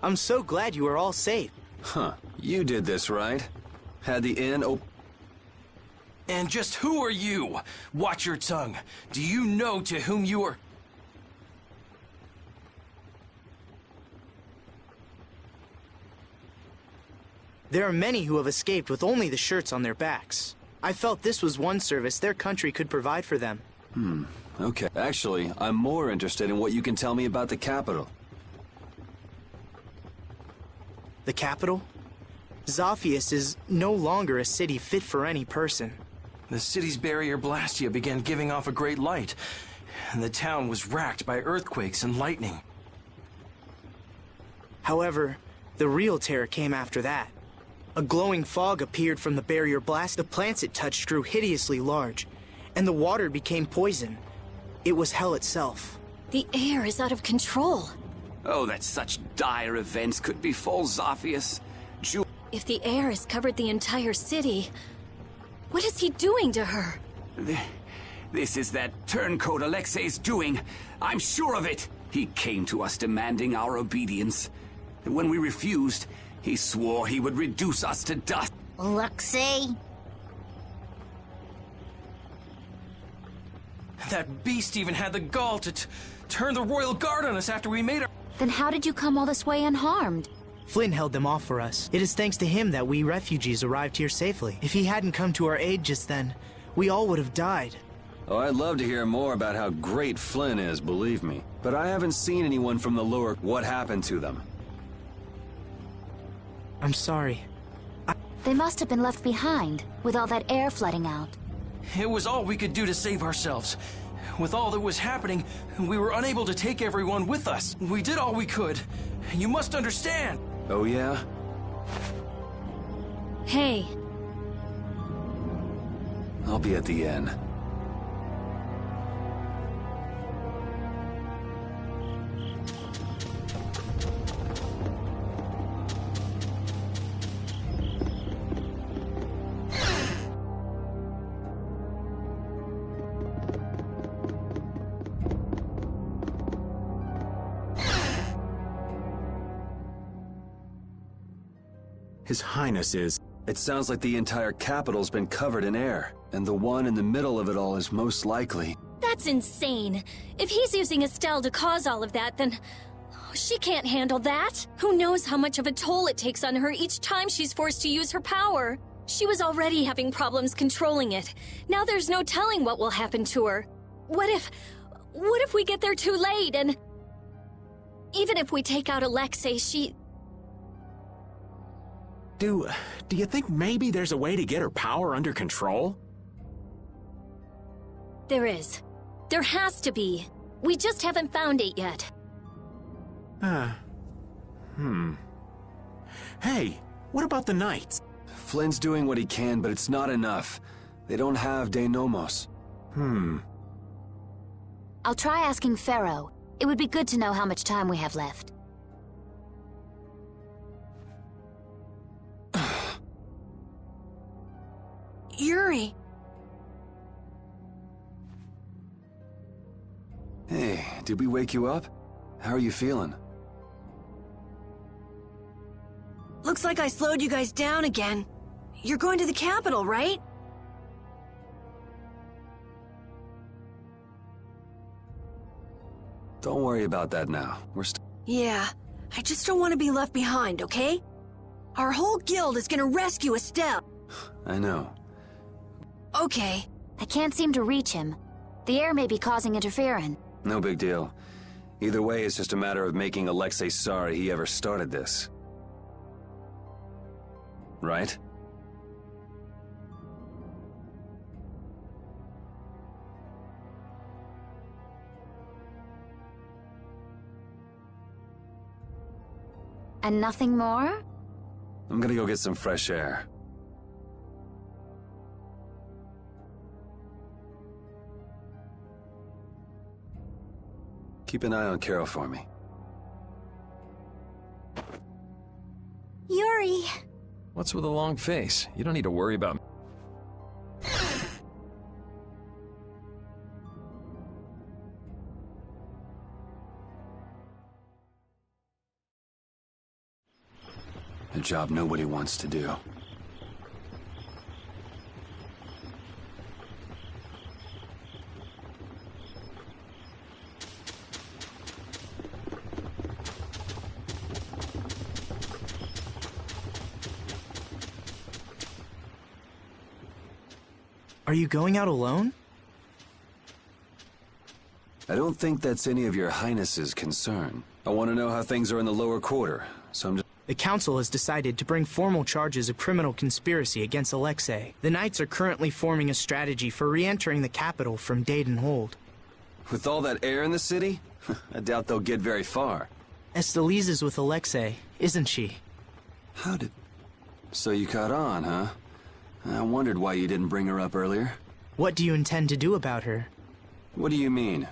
I'm so glad you are all safe. Huh. You did this, right? Had the inn And just who are you? Watch your tongue. Do you know to whom you are... There are many who have escaped with only the shirts on their backs. I felt this was one service their country could provide for them. Okay. Actually, I'm more interested in what you can tell me about the capital. The capital? Zophius is no longer a city fit for any person. The city's barrier Blastia began giving off a great light, and the town was racked by earthquakes and lightning. However, the real terror came after that. A glowing fog appeared from the barrier blast. The plants it touched grew hideously large, and the water became poison. It was hell itself. The air is out of control. Oh, that such dire events could befall Zophius. If the air has covered the entire city, what is he doing to her? This is that turncoat Alexei's doing. I'm sure of it. He came to us demanding our obedience. And when we refused, he swore he would reduce us to dust. Alexei? That beast even had the gall to turn the royal guard on us after we made our... Then how did you come all this way unharmed? Flynn held them off for us. It is thanks to him that we refugees arrived here safely. If he hadn't come to our aid just then, we all would have died. Oh, I'd love to hear more about how great Flynn is, believe me. But I haven't seen anyone from the lower... What happened to them? I'm sorry. They must have been left behind, with all that air flooding out. It was all we could do to save ourselves. With all that was happening, we were unable to take everyone with us. We did all we could. You must understand. Oh, yeah? Hey, I'll be at the inn. His Highness is... It sounds like the entire capital's been covered in air, and the one in the middle of it all is most likely... that's insane. If he's using Estelle to cause all of that, then... she can't handle that. Who knows how much of a toll it takes on her each time she's forced to use her power. She was already having problems controlling it. Now there's no telling what will happen to her. What if we get there too late and... even if we take out Alexei, she... Do you think maybe there's a way to get her power under control? There is. There has to be. We just haven't found it yet. Hey, what about the knights? Flynn's doing what he can, but it's not enough. They don't have De Nomos. I'll try asking Pharaoh. It would be good to know how much time we have left. Yuri! Hey, did we wake you up? How are you feeling? Looks like I slowed you guys down again. You're going to the capital, right? Don't worry about that now. Yeah, I just don't want to be left behind, okay? Our whole guild is gonna rescue Estelle. I know. Okay. I can't seem to reach him. The air may be causing interference. No big deal. Either way, it's just a matter of making Alexei sorry he ever started this. Right? And nothing more? I'm gonna go get some fresh air. Keep an eye on Carol for me. Yuri! What's with a long face? You don't need to worry about... A job nobody wants to do. Are you going out alone? I don't think that's any of your Highness's concern. I want to know how things are in the lower quarter, so I'm just... The Council has decided to bring formal charges of criminal conspiracy against Alexei. The Knights are currently forming a strategy for re-entering the capital from Dayton Hold. With all that air in the city, I doubt they'll get very far. Estelise is with Alexei, isn't she? How did... So you caught on, huh? I wondered why you didn't bring her up earlier. What do you intend to do about her? What do you mean?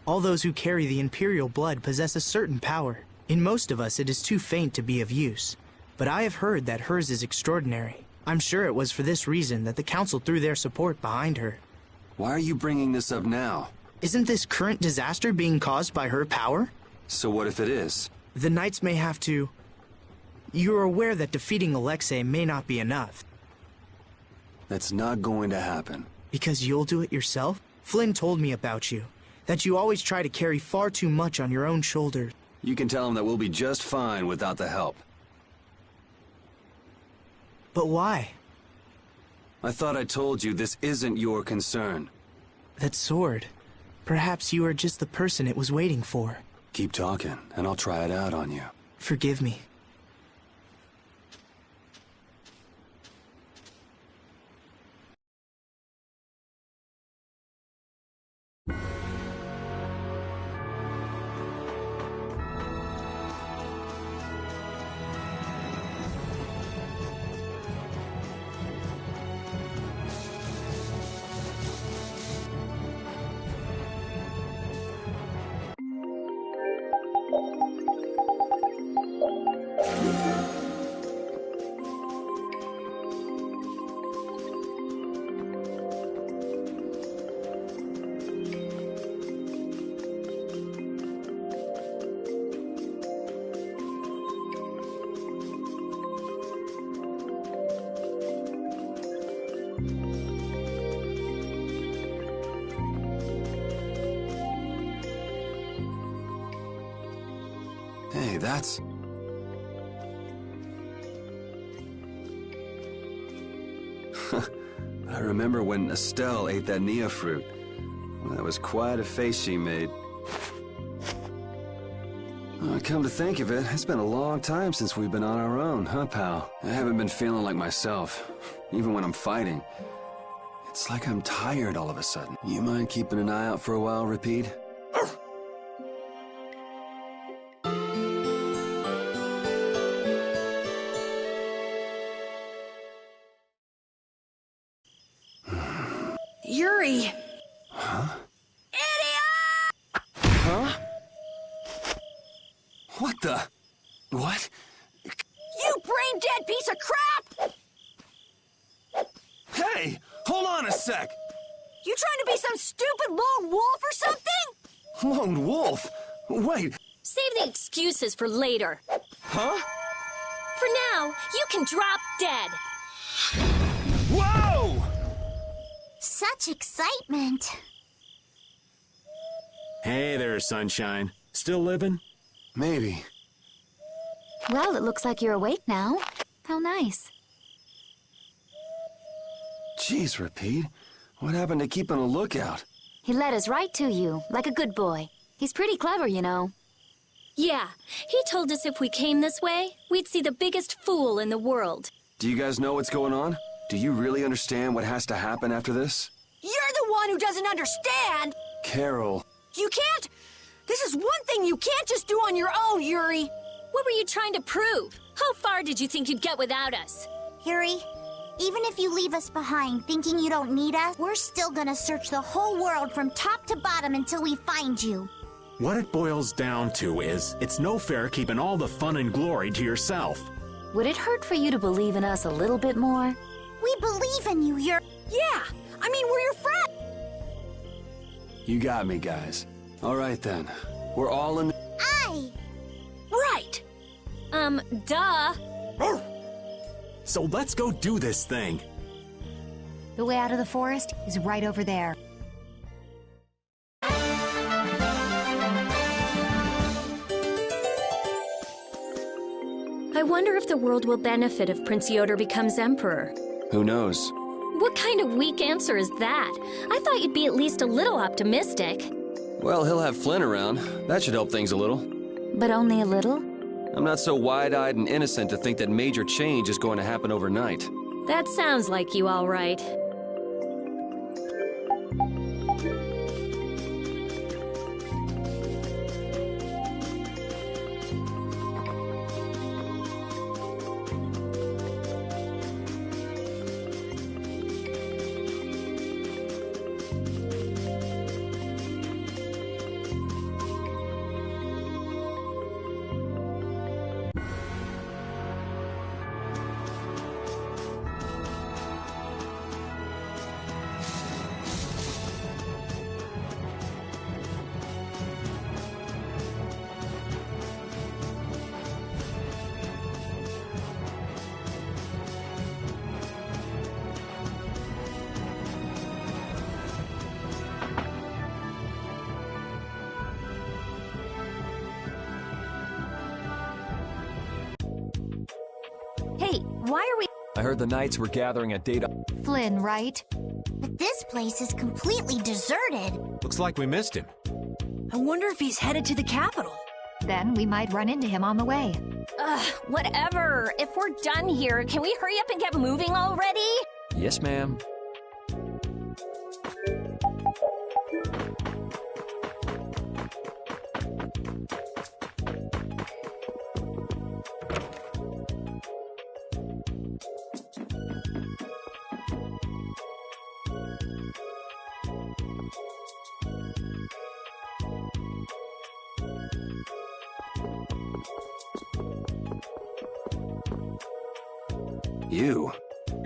All those who carry the Imperial blood possess a certain power. In most of us, it is too faint to be of use. But I have heard that hers is extraordinary. I'm sure it was for this reason that the Council threw their support behind her. Why are you bringing this up now? Isn't this current disaster being caused by her power? So what if it is? The Knights may have to... You're aware that defeating Alexei may not be enough. That's not going to happen. Because you'll do it yourself? Flynn told me about you. That you always try to carry far too much on your own shoulders. You can tell him that we'll be just fine without the help. But why? I thought I told you this isn't your concern. That sword. Perhaps you are just the person it was waiting for. Keep talking, and I'll try it out on you. Forgive me. Hey, that's... I remember when Estelle ate that Nia fruit. Well, that was quite a face she made. Come to think of it, it's been a long time since we've been on our own, huh, pal? I haven't been feeling like myself, even when I'm fighting. It's like I'm tired all of a sudden. You mind keeping an eye out for a while, Rapide? Yuri! Huh? Idiot! Huh? What the... What? You brain-dead piece of crap! Hey! Hold on a sec! You trying to be some stupid lone wolf or something? Lone wolf? Wait... Save the excuses for later. Huh? For now, you can drop dead. Whoa! Such excitement. Hey there, Sunshine. Still living? Maybe. Well, it looks like you're awake now. How nice. Jeez, Rapide. What happened to keeping a lookout? He led us right to you, like a good boy. He's pretty clever, you know. Yeah, he told us if we came this way, we'd see the biggest fool in the world. Do you guys know what's going on? Do you really understand what has to happen after this? You're the one who doesn't understand! Carol. You can't... This is one thing you can't just do on your own, Yuri! What were you trying to prove? How far did you think you'd get without us? Yuri, even if you leave us behind thinking you don't need us, we're still gonna search the whole world from top to bottom until we find you. What it boils down to is, it's no fair keeping all the fun and glory to yourself. Would it hurt for you to believe in us a little bit more? We believe in you, Yuri. Yeah! I mean, we're your friends! You got me, guys. All right, then. We're all in... Aye! Right! Duh. So let's go do this thing. The way out of the forest is right over there. I wonder if the world will benefit if Prince Yoder becomes emperor. Who knows? What kind of weak answer is that? I thought you'd be at least a little optimistic. Well, he'll have Flynn around. That should help things a little. But only a little? I'm not so wide-eyed and innocent to think that major change is going to happen overnight. That sounds like you, all right. Hey, why are we... I heard the Knights were gathering at Data. Flynn, right? But this place is completely deserted. Looks like we missed him. I wonder if he's headed to the capital. Then we might run into him on the way. Ugh, whatever. If we're done here, can we hurry up and get moving already? Yes, ma'am. You?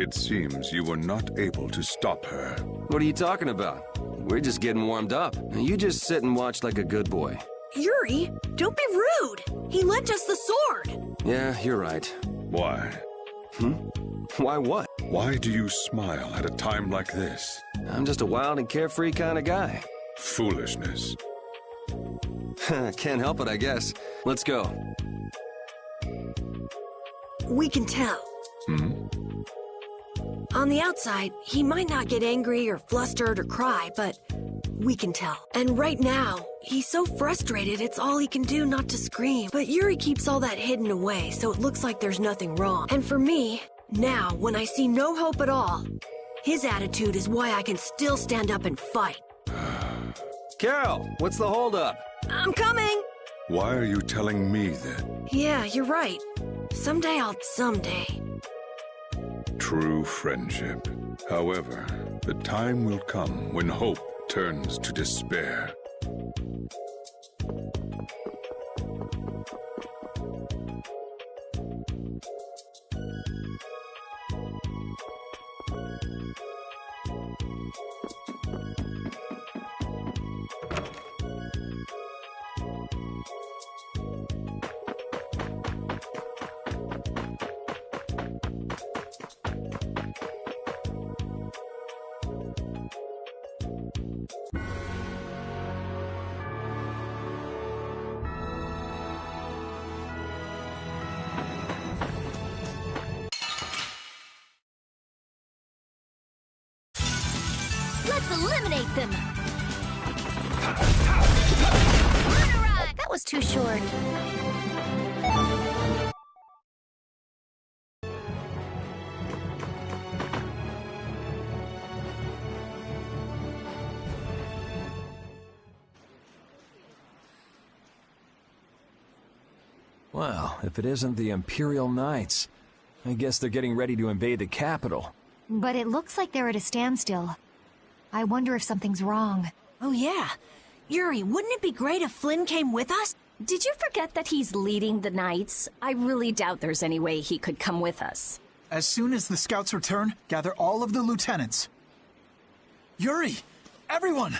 It seems you were not able to stop her. What are you talking about? We're just getting warmed up. You just sit and watch like a good boy. Yuri, don't be rude. He lent us the sword. Yeah, you're right. Why? Why what? Why do you smile at a time like this? I'm just a wild and carefree kind of guy. Foolishness. Can't help it, I guess. Let's go. We can tell. On the outside, he might not get angry or flustered or cry, but we can tell. And right now, he's so frustrated it's all he can do not to scream. But Yuri keeps all that hidden away, so it looks like there's nothing wrong. And for me, now, when I see no hope at all, his attitude is why I can still stand up and fight. Carol, what's the holdup? I'm coming! Why are you telling me then? Yeah, you're right. Someday. True friendship. However, the time will come when hope turns to despair. Let's eliminate them! That was too short. Well, if it isn't the Imperial Knights, I guess they're getting ready to invade the capital. But it looks like they're at a standstill. I wonder if something's wrong. Oh yeah. Yuri, wouldn't it be great if Flynn came with us? Did you forget that he's leading the Knights? I really doubt there's any way he could come with us. As soon as the scouts return, gather all of the lieutenants. Yuri! Everyone!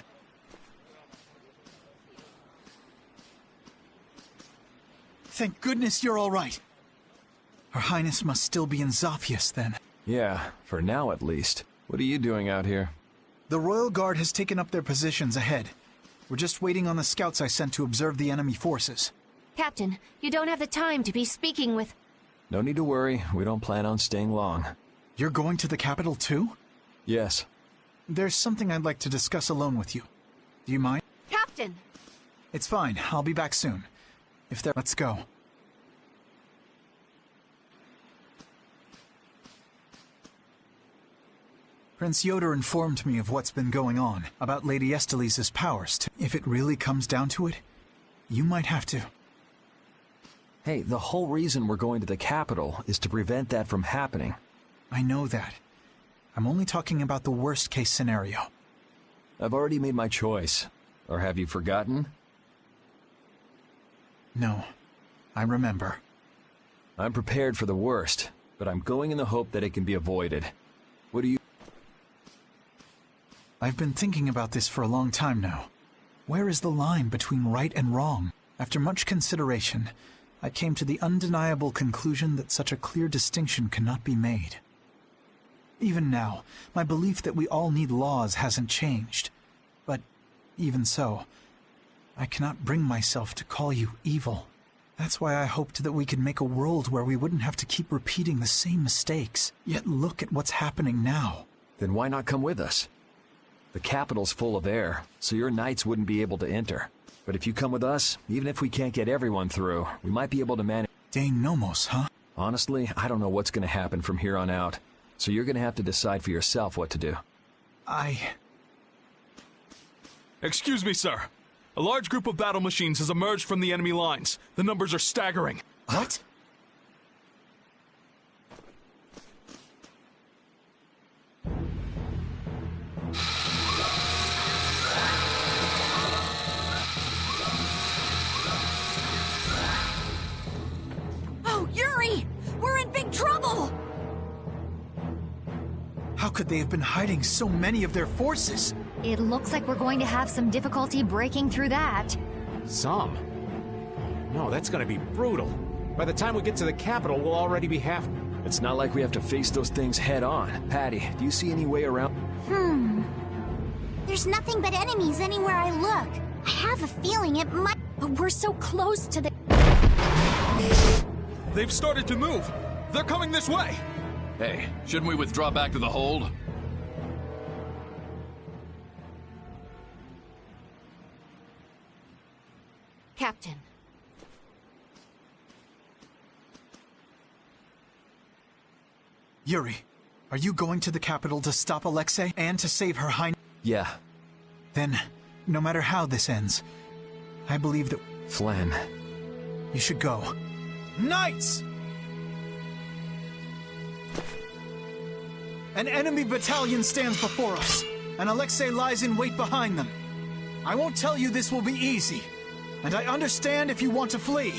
Thank goodness you're all right. Her Highness must still be in Zaphius, then. Yeah, for now at least. What are you doing out here? The Royal Guard has taken up their positions ahead. We're just waiting on the scouts I sent to observe the enemy forces. Captain, you don't have the time to be speaking with... No need to worry. We don't plan on staying long. You're going to the capital too? Yes. There's something I'd like to discuss alone with you. Do you mind? Captain! It's fine. I'll be back soon. Let's go. Prince Yoder informed me of what's been going on, about Lady Estelise's powers. If it really comes down to it, you might have to. Hey, the whole reason we're going to the capital is to prevent that from happening. I know that. I'm only talking about the worst-case scenario. I've already made my choice. Or have you forgotten? No. I remember. I'm prepared for the worst, but I'm going in the hope that it can be avoided. What do you... I've been thinking about this for a long time now. Where is the line between right and wrong? After much consideration, I came to the undeniable conclusion that such a clear distinction cannot be made. Even now, my belief that we all need laws hasn't changed. But even so, I cannot bring myself to call you evil. That's why I hoped that we could make a world where we wouldn't have to keep repeating the same mistakes. Yet look at what's happening now. Then why not come with us? The capital's full of air, so your knights wouldn't be able to enter. But if you come with us, even if we can't get everyone through, we might be able to manage... Dane Nomos, huh? Honestly, I don't know what's going to happen from here on out. So you're going to have to decide for yourself what to do. Excuse me, sir. A large group of battle machines has emerged from the enemy lines. The numbers are staggering. What? Oh, Yuri! We're in big trouble! How could they have been hiding so many of their forces? It looks like we're going to have some difficulty breaking through that. Some? No, that's gonna be brutal. By the time we get to the capital, we'll already be half... It's not like we have to face those things head on. Patty, do you see any way around? There's nothing but enemies anywhere I look. I have a feeling it might... But we're so close to the... They've started to move. They're coming this way. Hey, shouldn't we withdraw back to the hold? Captain. Yuri, are you going to the capital to stop Alexei and to save her Highness? Yeah. Then, no matter how this ends, I believe that... Flynn. You should go. Knights! An enemy battalion stands before us, and Alexei lies in wait behind them. I won't tell you this will be easy, and I understand if you want to flee.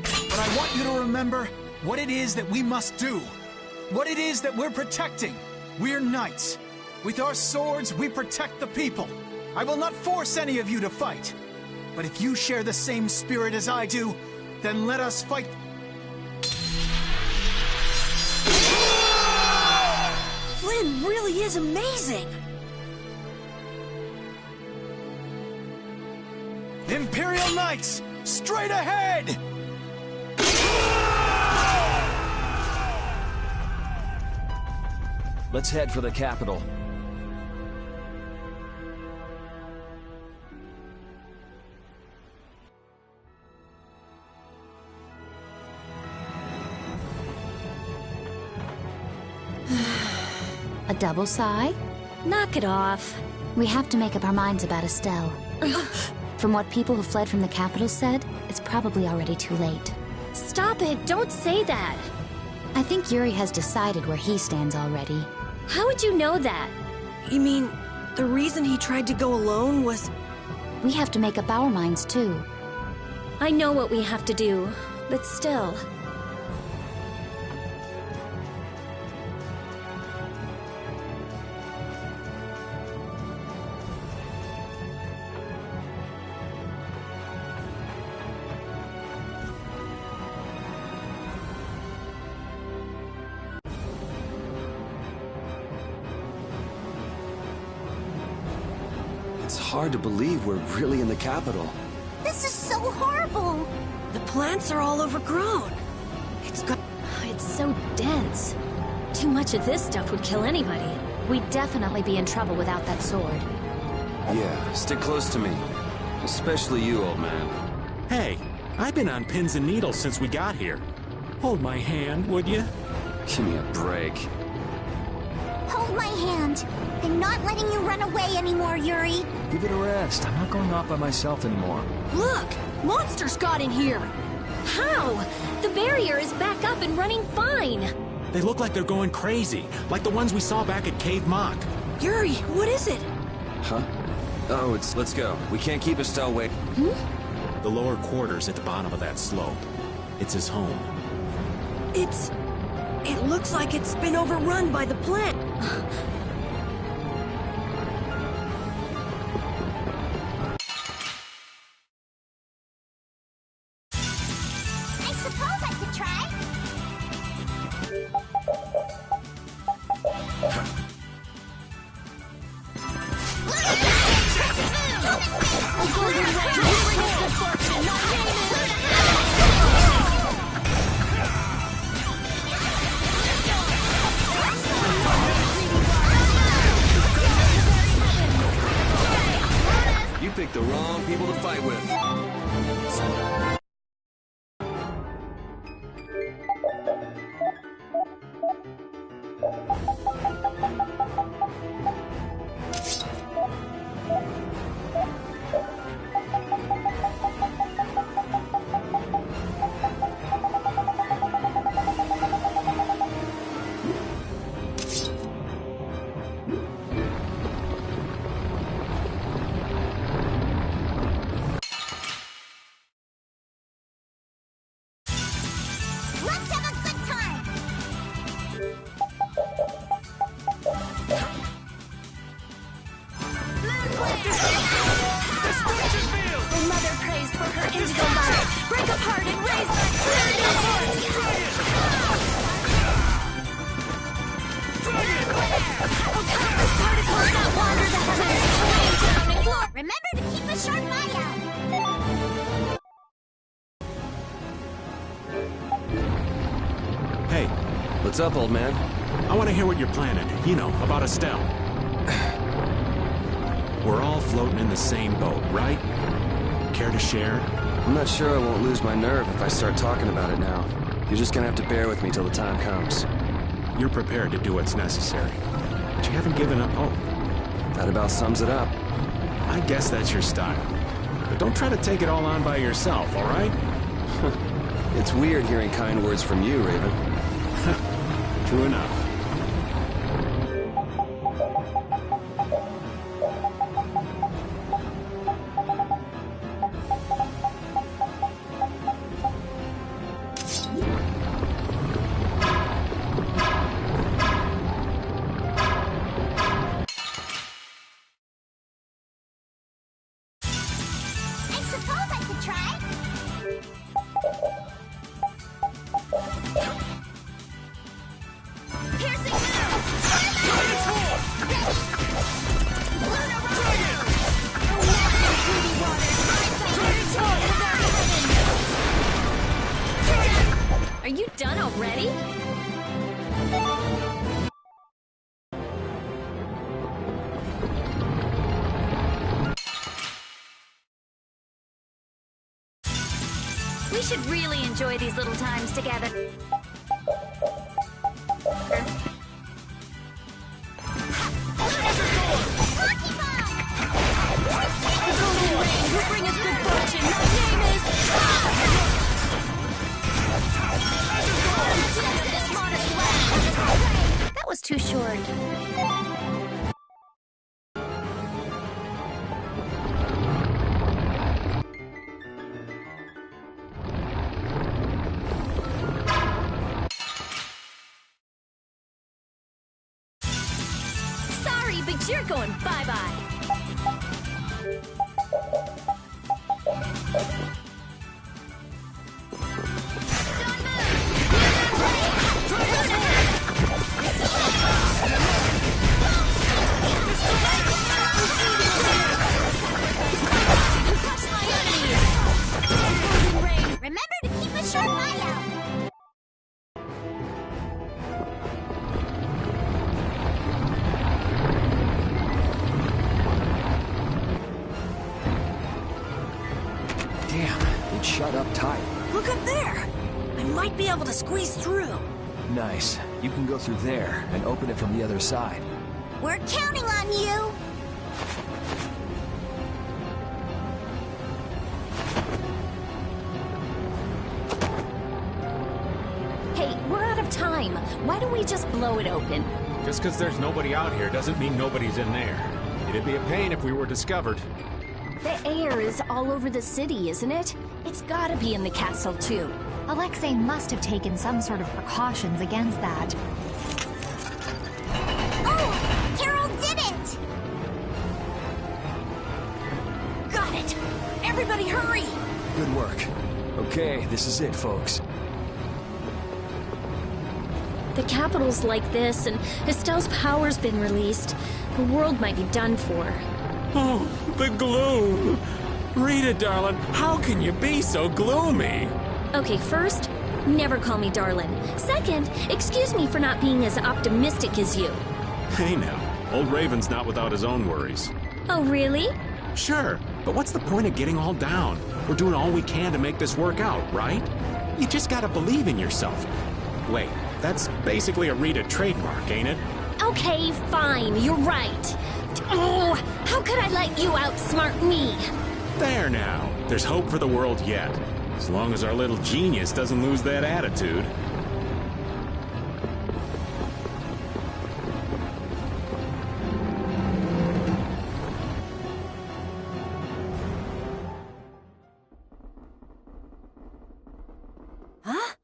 But I want you to remember what it is that we must do. What it is that we're protecting. We're knights. With our swords, we protect the people. I will not force any of you to fight. But if you share the same spirit as I do, then let us fight. Flynn really is amazing! Imperial Knights, straight ahead! Let's head for the capital. A double sigh? Knock it off. We have to make up our minds about Estelle. From what people who fled from the capital said, it's probably already too late. Stop it! Don't say that! I think Yuri has decided where he stands already. How would you know that? You mean, the reason he tried to go alone was... We have to make up our minds, too. I know what we have to do, but still... hard to believe we're really in the capital. This is so horrible. The plants are all overgrown. It's so dense. Too much of this stuff would kill anybody. We'd definitely be in trouble without that sword. Yeah, stick close to me. Especially you, old man. Hey, I've been on pins and needles since we got here. Hold my hand, would you? Give me a break. Hold my hand. I'm not letting you run away anymore, Yuri. Give it a rest. I'm not going off by myself anymore. Look! Monsters got in here! How? The barrier is back up and running fine. They look like they're going crazy, like the ones we saw back at Cave Mock. Yuri, what is it? Huh? Oh, let's go. We can't keep Estelle waiting. The lower quarters at the bottom of that slope. It's his home. It looks like it's been overrun by the plant. I suppose I could try. You picked the wrong people to fight with. Let's have a good time. The mother prays for her indigo light. Break apart and raise the countless particles that wander the heavens, rain down and glory. Remember to keep a sharp eye out. Hey, What's up, old man? I want to hear what you're planning. You know, about Estelle. We're all floating in the same boat, right? Care to share? I'm not sure I won't lose my nerve if I start talking about it now. You're just gonna have to bear with me till the time comes. You're prepared to do what's necessary, but you haven't given up hope. That about sums it up. I guess that's your style. But don't try to take it all on by yourself, all right? It's weird hearing kind words from you, Raven. True enough. I suppose I could try. Piercing Are you done already? We should really enjoy these little times together. Bring us good fortune. My name is... That was too short. Sorry, but you're going bye-bye. tight. Look up there! I might be able to squeeze through. Nice. You can go through there and open it from the other side. We're counting on you! Hey, we're out of time. Why don't we just blow it open? Just because there's nobody out here doesn't mean nobody's in there. It'd be a pain if we were discovered. The air is all over the city, isn't it? It's gotta be in the castle, too. Alexei must have taken some sort of precautions against that. Oh! Carol did it! Got it! Everybody hurry! Good work. Okay, this is it, folks. The capital's like this, and Estelle's power's been released. The world might be done for. Oh, the gloom! Rita, darling, how can you be so gloomy? Okay, first, never call me darling. Second, excuse me for not being as optimistic as you. Hey now, old Raven's not without his own worries. Oh, really? Sure, but what's the point of getting all down? We're doing all we can to make this work out, right? You just gotta believe in yourself. Wait, that's basically a Rita trademark, ain't it? Okay, fine, you're right. Oh, how could I let you outsmart me? There now, there's hope for the world yet. As long as our little genius doesn't lose that attitude. Huh?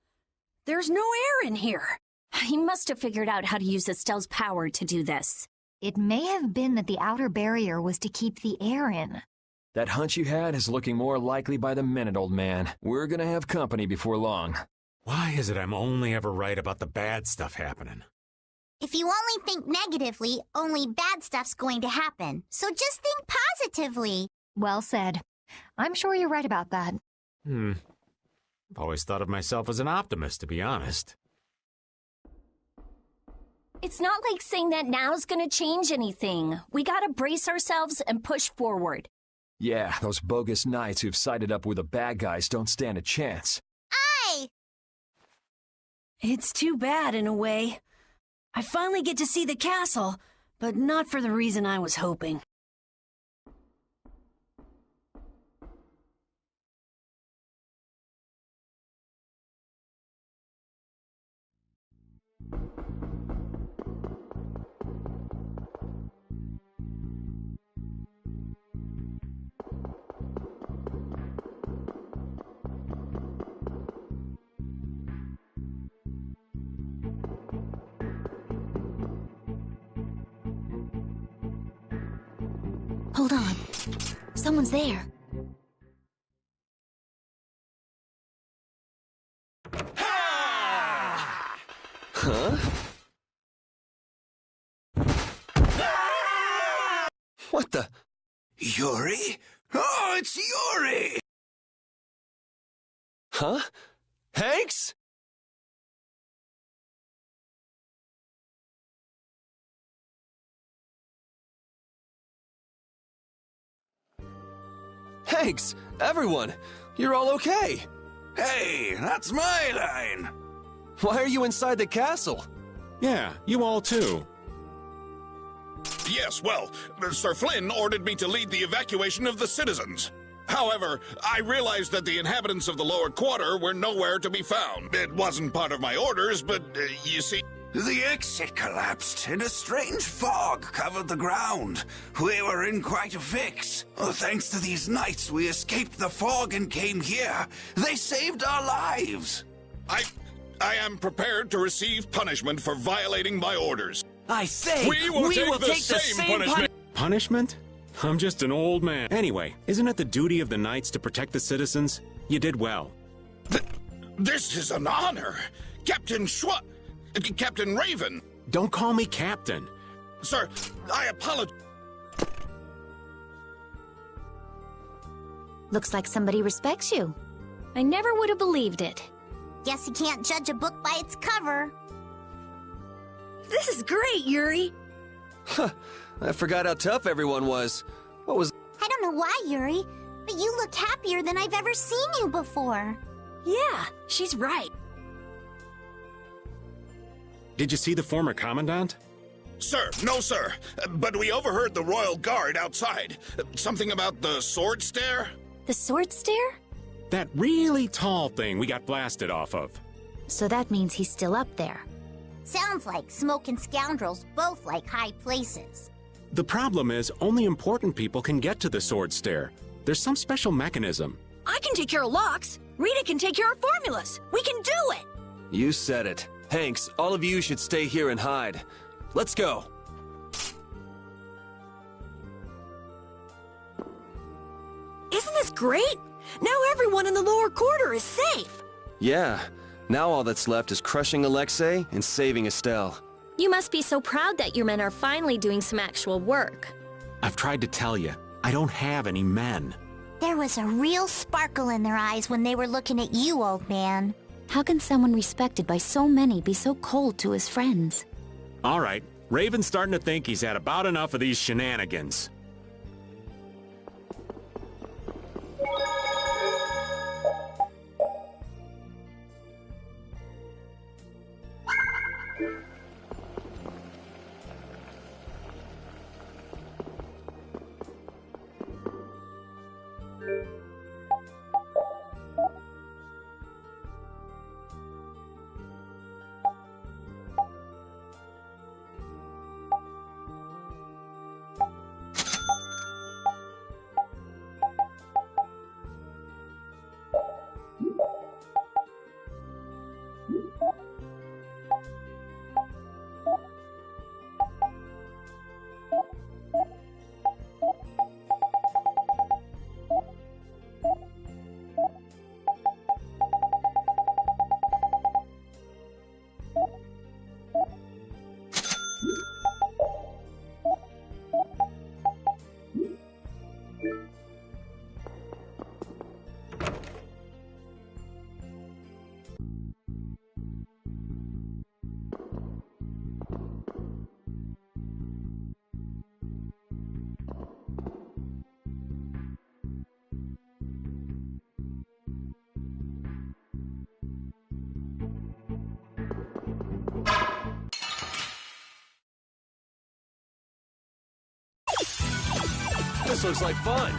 There's no air in here. He must have figured out how to use Estelle's power to do this. It may have been that the outer barrier was to keep the air in. That hunch you had is looking more likely by the minute, old man. We're gonna have company before long. Why is it I'm only ever right about the bad stuff happening? If you only think negatively, only bad stuff's going to happen. So just think positively. Well said. I'm sure you're right about that. I've always thought of myself as an optimist, to be honest. It's not like saying that now's gonna change anything. We gotta brace ourselves and push forward. Yeah, those bogus knights who've sided up with the bad guys don't stand a chance. Aye! It's too bad in a way. I finally get to see the castle, but not for the reason I was hoping. Hold on. Someone's there. Huh? What the? Yuri? Oh, it's Yuri! Huh? Hanks? Hanks! Everyone! You're all okay! Hey, that's my line! Why are you inside the castle? Yeah, you all too. Yes, well, Sir Flynn ordered me to lead the evacuation of the citizens. However, I realized that the inhabitants of the lower quarter were nowhere to be found. It wasn't part of my orders, but you see... The exit collapsed, and a strange fog covered the ground. We were in quite a fix. Oh, thanks to these knights, we escaped the fog and came here. They saved our lives. I am prepared to receive punishment for violating my orders. I say, we will take the same punishment. Punishment? I'm just an old man. Anyway, isn't it the duty of the knights to protect the citizens? You did well. This is an honor. Captain Raven. Don't call me Captain. Sir, I apologize. Looks like somebody respects you. I never would have believed it. Guess you can't judge a book by its cover. This is great, Yuri. Huh. I forgot how tough everyone was. What was... I don't know why, Yuri, but you look happier than I've ever seen you before. Yeah, she's right. Did you see the former commandant? Sir, no sir. But we overheard the royal guard outside. Something about the sword stair? The sword stair? That really tall thing we got blasted off of. So that means he's still up there. Sounds like Smoke and Scoundrels both like high places. The problem is, only important people can get to the sword stair. There's some special mechanism. I can take care of locks. Rita can take care of formulas. We can do it! You said it. Hanks, all of you should stay here and hide. Let's go. Isn't this great? Now everyone in the lower quarter is safe. Yeah. Now all that's left is crushing Alexei and saving Estelle. You must be so proud that your men are finally doing some actual work. I've tried to tell you, I don't have any men. There was a real sparkle in their eyes when they were looking at you, old man. How can someone respected by so many be so cold to his friends? All right, Raven's starting to think he's had about enough of these shenanigans. This looks like fun.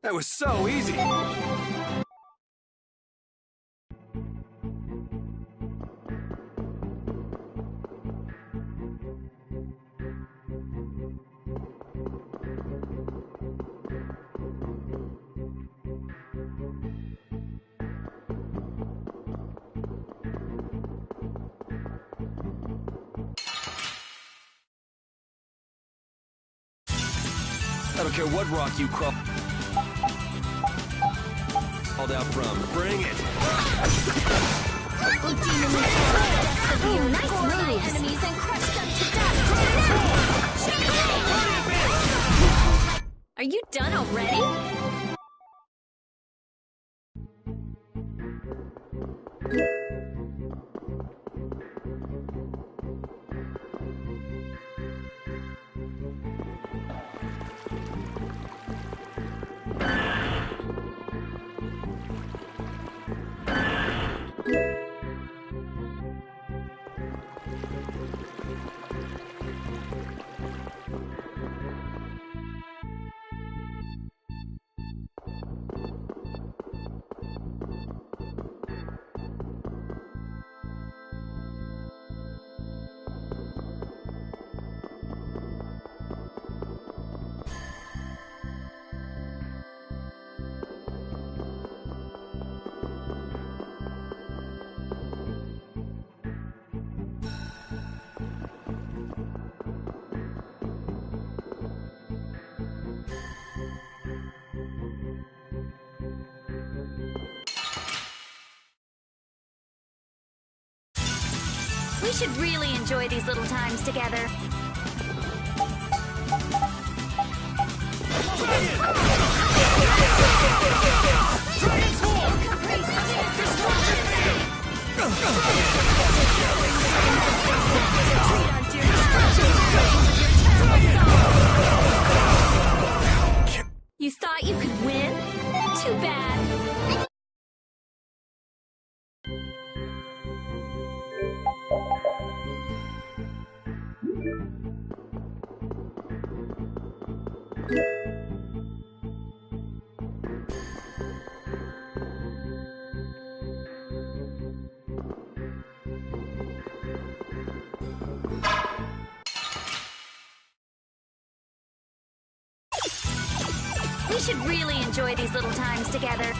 That was so easy. I don't care what rock you crawl out from. Bring it! Nice moves. Enemies and crush them to death. Are you done already? We should really enjoy these little times together. You thought you could win? Too bad. We should really enjoy these little times together.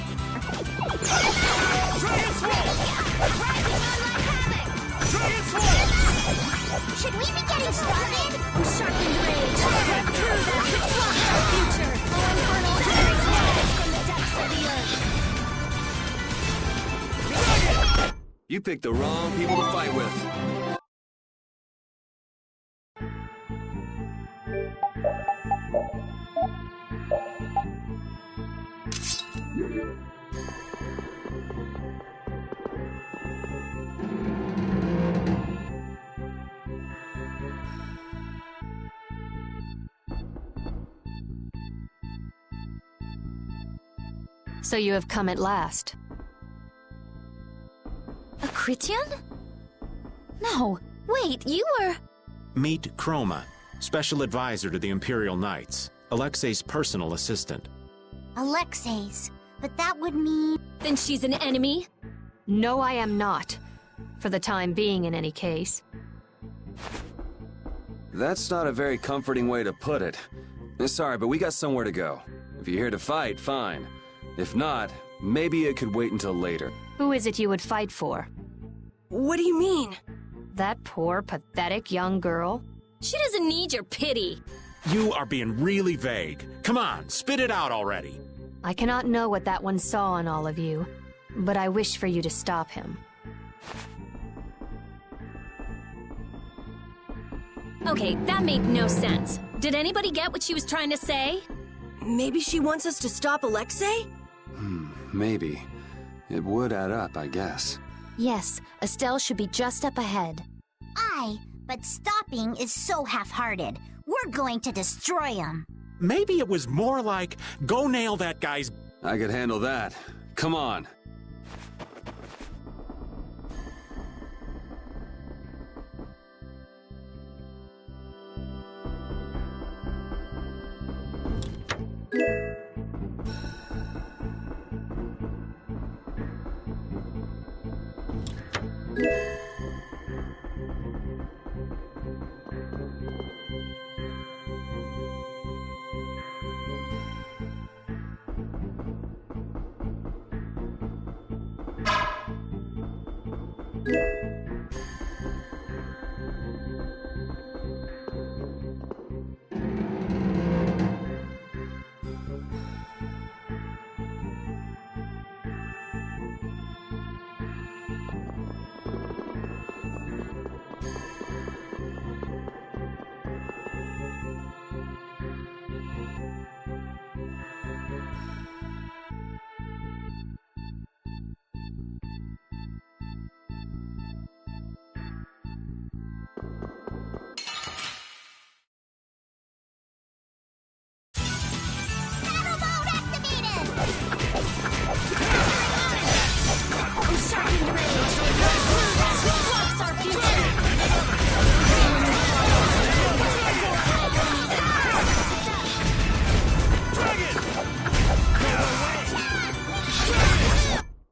Should we be getting started? Sharpened rage. Break through them to crush our future. Oh, infernal embers rise from the depths of the earth. You picked the wrong people to fight with. So you have come at last. A Christian? No, wait, you were... Meet Chroma, special advisor to the Imperial Knights, Alexei's personal assistant. Alexei's. But that would mean... Then she's an enemy? No, I am not. For the time being, in any case. That's not a very comforting way to put it. Sorry, but we got somewhere to go. If you're here to fight, fine. If not, maybe it could wait until later. Who is it you would fight for? What do you mean? That poor, pathetic young girl? She doesn't need your pity. You are being really vague. Come on, spit it out already. I cannot know what that one saw in all of you, but I wish for you to stop him. Okay, that made no sense. Did anybody get what she was trying to say? Maybe she wants us to stop Alexei? Maybe. It would add up, I guess. Yes, Estelle should be just up ahead. Aye, but stopping is so half-hearted. We're going to destroy him. Maybe it was more like, go nail that guy's... I could handle that. Come on.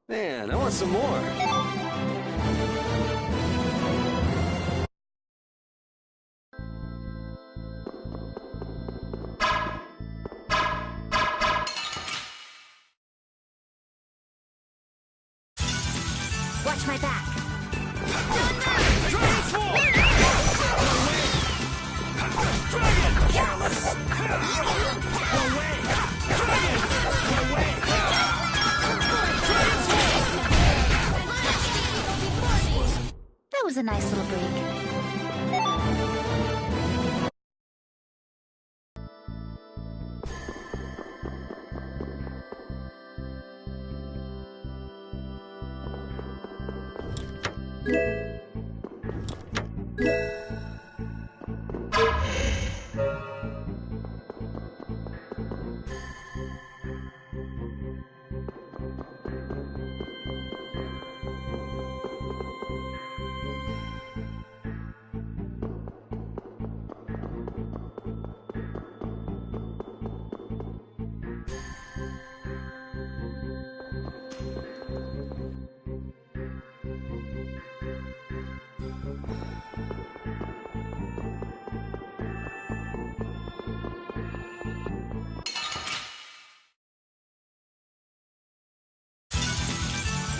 Man, I want some more. Watch my back. That was a nice little break.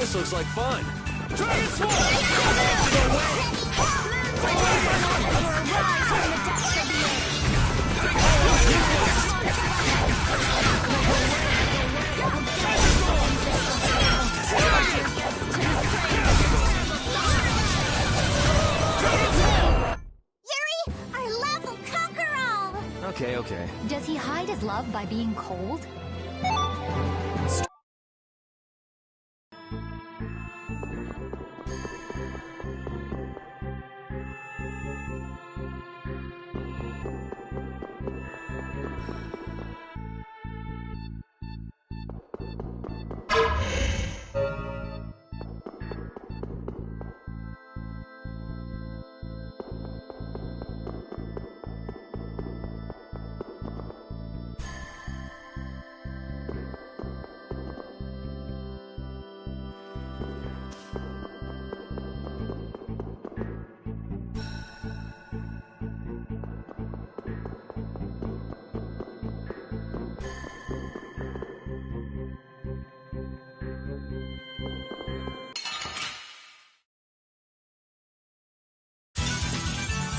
This looks like fun. Dragon Sword! Yuri, our love will conquer all! Okay, okay. Does he hide his love by being cold?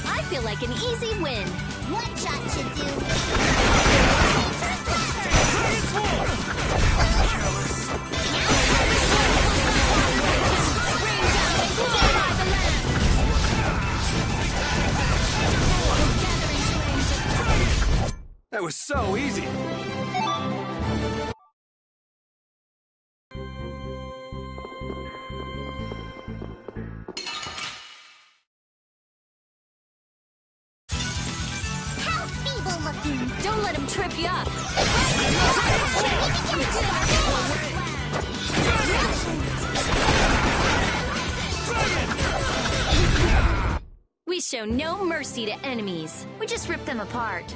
I feel like an easy win. One shot should do. That was so easy. Don't let him trip you up. We show no mercy to enemies. We just rip them apart.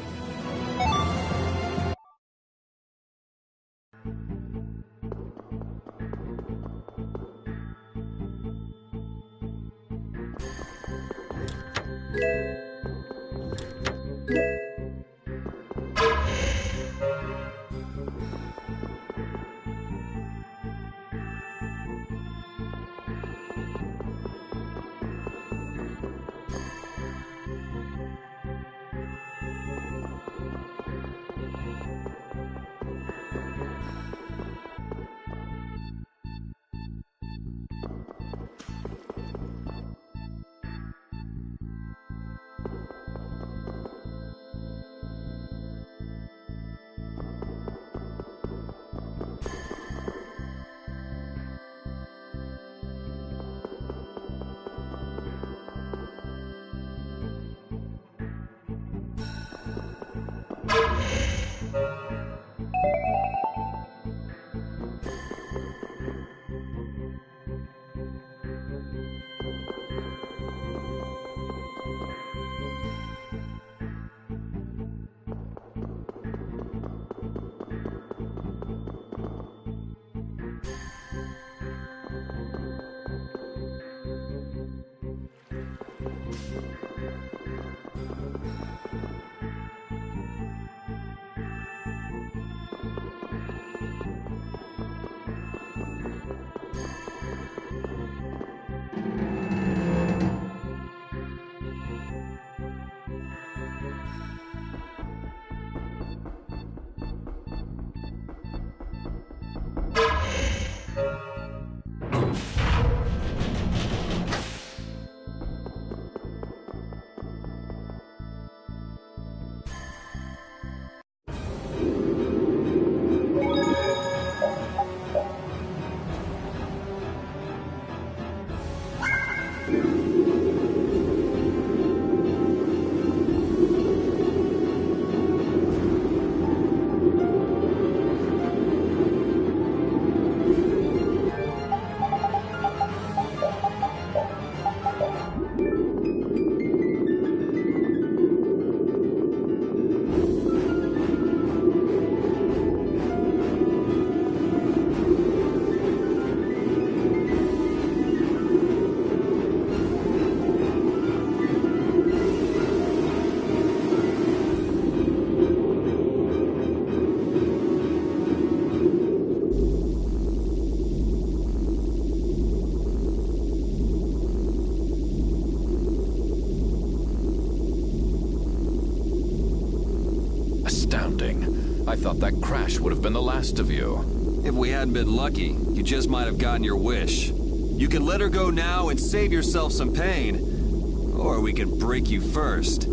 Astounding. I thought that crash would have been the last of you. If we hadn't been lucky, you just might have gotten your wish. You can let her go now and save yourself some pain. Or we can break you first.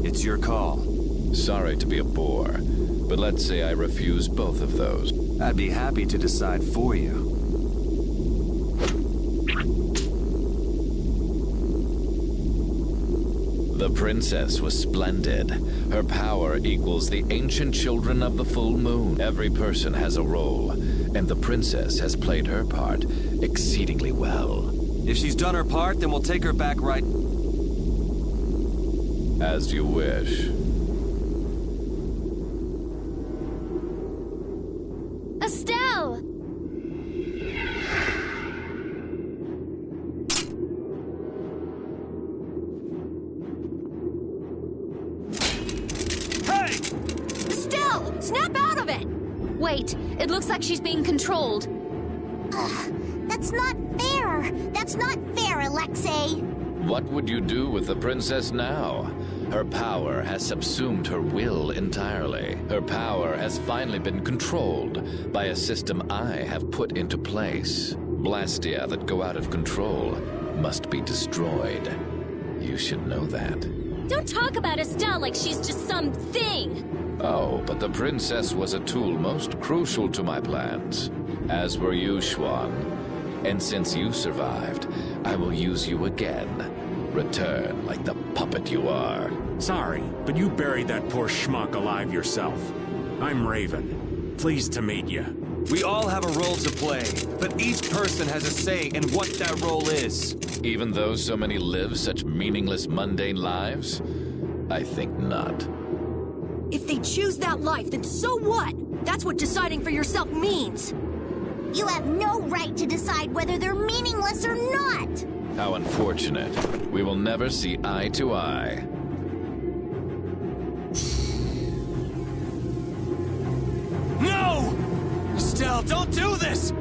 It's your call. Sorry to be a bore, but let's say I refuse both of those. I'd be happy to decide for you. The princess was splendid. Her power equals the ancient children of the full moon. Every person has a role, and the princess has played her part exceedingly well. If she's done her part, then we'll take her back right... As you wish. Estelle! Snap out of it! Wait, it looks like she's being controlled. That's not fair! That's not fair, Alexei! What would you do with the princess now? Her power has subsumed her will entirely. Her power has finally been controlled by a system I have put into place. Blastia that go out of control must be destroyed. You should know that. Don't talk about Estelle like she's just some thing! Oh, but the princess was a tool most crucial to my plans. As were you, Schwan. And since you survived, I will use you again. Return like the puppet you are. Sorry, but you buried that poor schmuck alive yourself. I'm Raven. Pleased to meet you. We all have a role to play, but each person has a say in what that role is. Even though so many live such meaningless, mundane lives? I think not. If they choose that life, then so what? That's what deciding for yourself means. You have no right to decide whether they're meaningless or not! How unfortunate. We will never see eye to eye. No! Estelle, don't do this!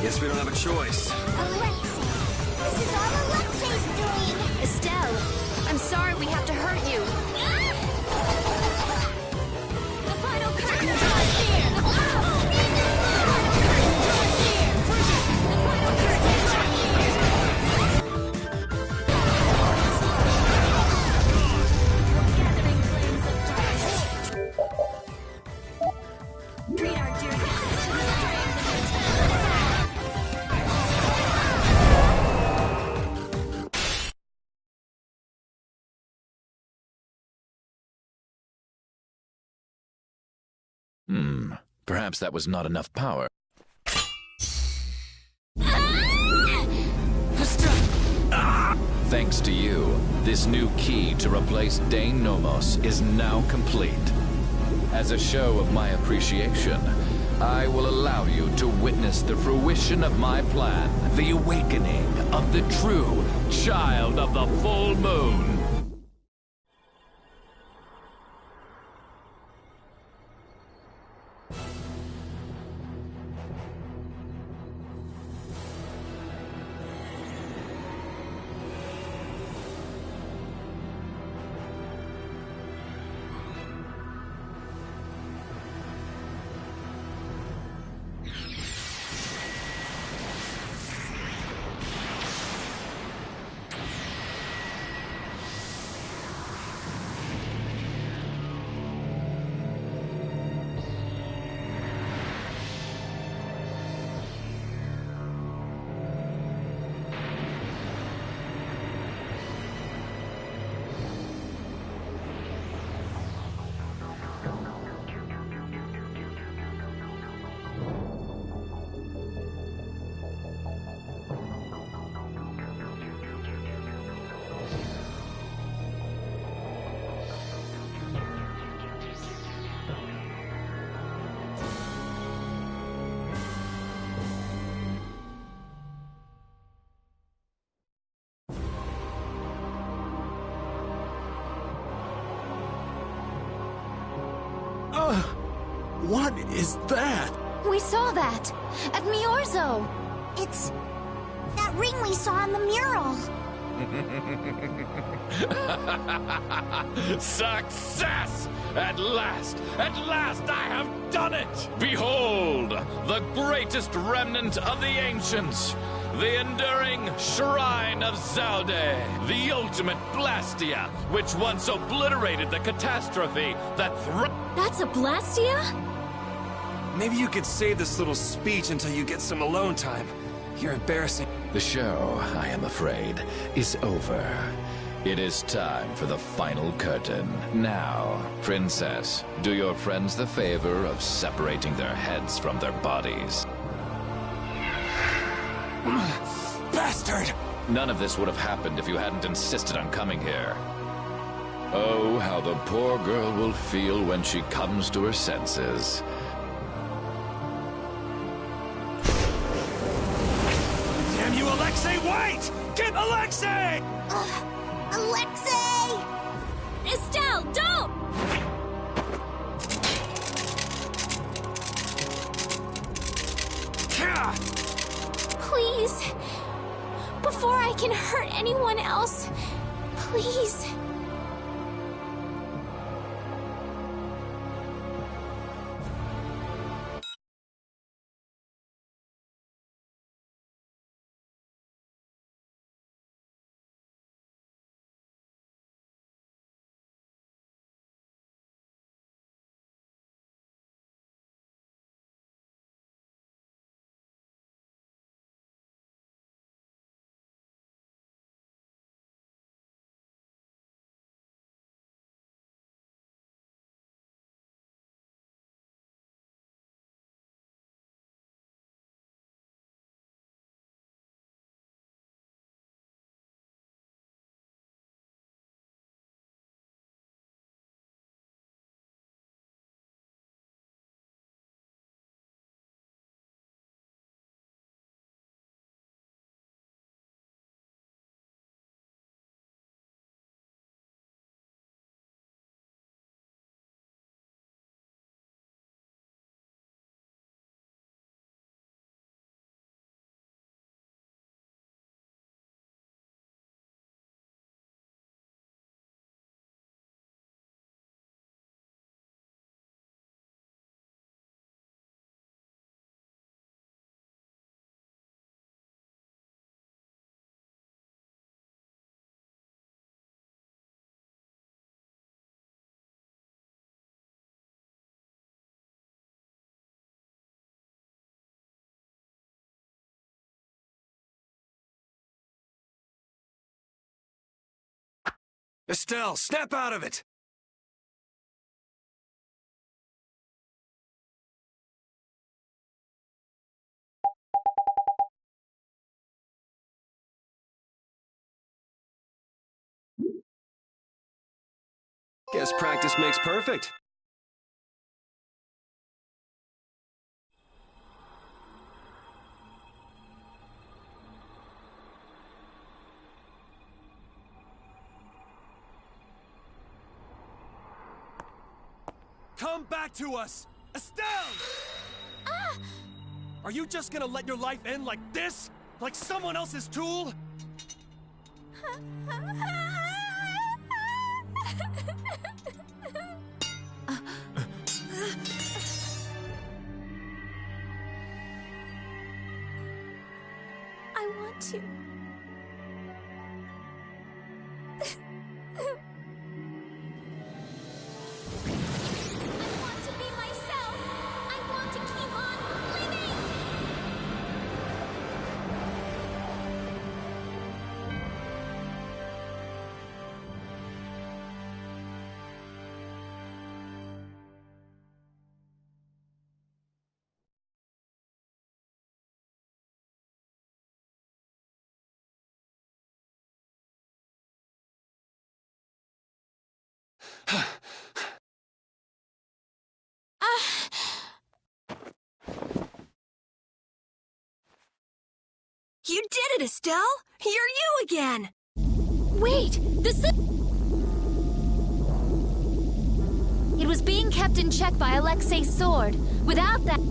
Guess we don't have a choice. Alexei, this is all Alexei's doing. Estelle, I'm sorry we have to hurt you. The final curtain draws near! The final curtain draws near! Gathering flames of darkness. Treat our dear guests to the streams of eternal fire. Perhaps that was not enough power. Thanks to you, this new key to replace Dane Nomos is now complete. As a show of my appreciation, I will allow you to witness the fruition of my plan, the awakening of the true child of the full moon. What is that? We saw that at Miorzo. It's that ring we saw on the mural. Success! At last I have done it! Behold, the greatest remnant of the ancients, the enduring Shrine of Zaude, the ultimate Blastia, which once obliterated the catastrophe that That's a Blastia? Maybe you could save this little speech until you get some alone time. You're embarrassing. The show, I am afraid, is over. It is time for the final curtain. Now, Princess, do your friends the favor of separating their heads from their bodies. Bastard! None of this would have happened if you hadn't insisted on coming here. Oh, how the poor girl will feel when she comes to her senses. Damn you, Alexei, wait! Get Alexei! Alexei! Estelle, don't! Please. Before I can hurt anyone else, please. Estelle, snap out of it! Guess practice makes perfect. Come back to us! Estelle! Are you just gonna let your life end like this? Like someone else's tool? I want to. You did it, Estelle! You're you again! Wait, this is... It was being kept in check by Alexei's sword. Without that...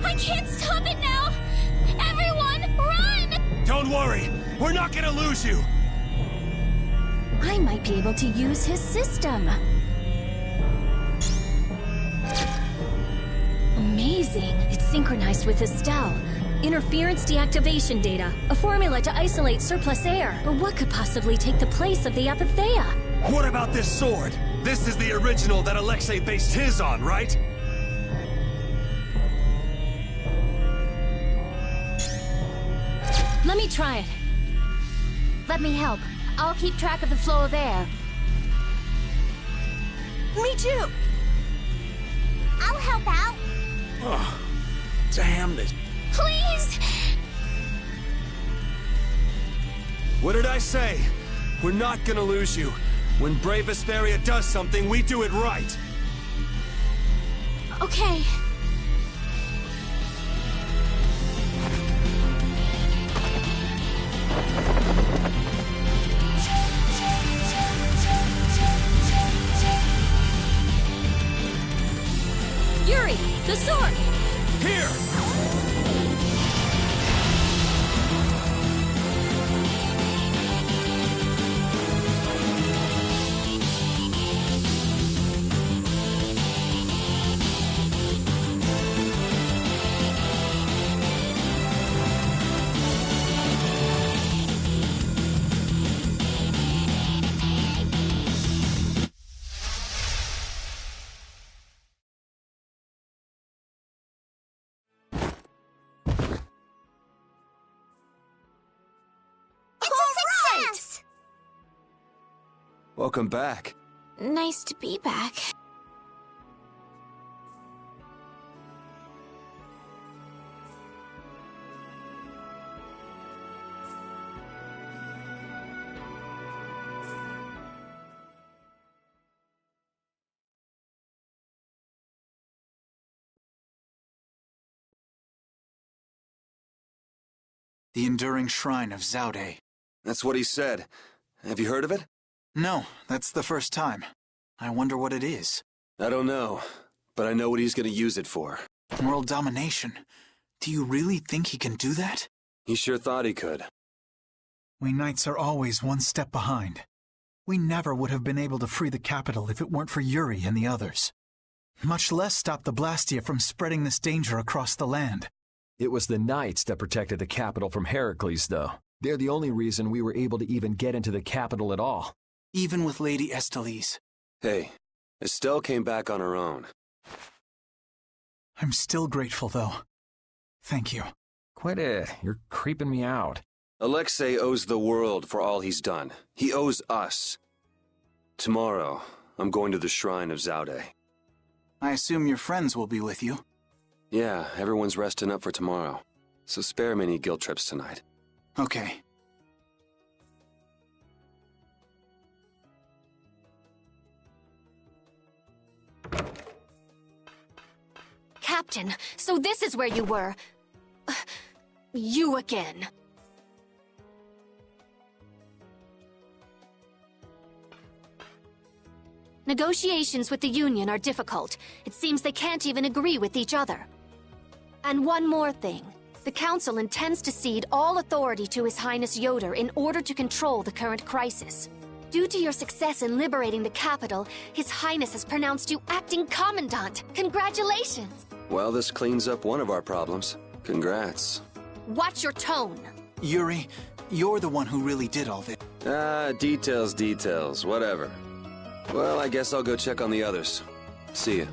I can't stop it now! Everyone, run! Don't worry, we're not gonna lose you! I might be able to use his system. Amazing. It's synchronized with Estelle. Interference deactivation data. A formula to isolate surplus air. But what could possibly take the place of the Apatheia? What about this sword? This is the original that Alexei based his on, right? Let me try it. Let me help. I'll keep track of the flow of air. Me too! I'll help out. Oh, damn this. Please! What did I say? We're not gonna lose you. When Brave Vesperia does something, we do it right. Okay. Yuri, the sword! Here! Welcome back. Nice to be back. The Enduring Shrine of Zaude. That's what he said. Have you heard of it? No, that's the first time. I wonder what it is. I don't know, but I know what he's gonna use it for. World domination. Do you really think he can do that? He sure thought he could. We knights are always one step behind. We never would have been able to free the capital if it weren't for Yuri and the others. Much less stop the Blastia from spreading this danger across the land. It was the knights that protected the capital from Heracles, though. They're the only reason we were able to even get into the capital at all. Even with Lady Estellise. Hey, Estelle came back on her own. I'm still grateful, though. Thank you. Quit it. You're creeping me out. Alexei owes the world for all he's done. He owes us. Tomorrow, I'm going to the Shrine of Zaude. I assume your friends will be with you. Yeah, everyone's resting up for tomorrow. So spare me any guilt trips tonight. Okay. Captain, so this is where you were. You again. Negotiations with the Union are difficult. It seems they can't even agree with each other. And one more thing. The Council intends to cede all authority to His Highness Yoder in order to control the current crisis. Due to your success in liberating the capital, His Highness has pronounced you acting commandant. Congratulations! Well, this cleans up one of our problems. Congrats. Watch your tone. Yuri, you're the one who really did all this. Details, whatever. Well, I guess I'll go check on the others. See ya.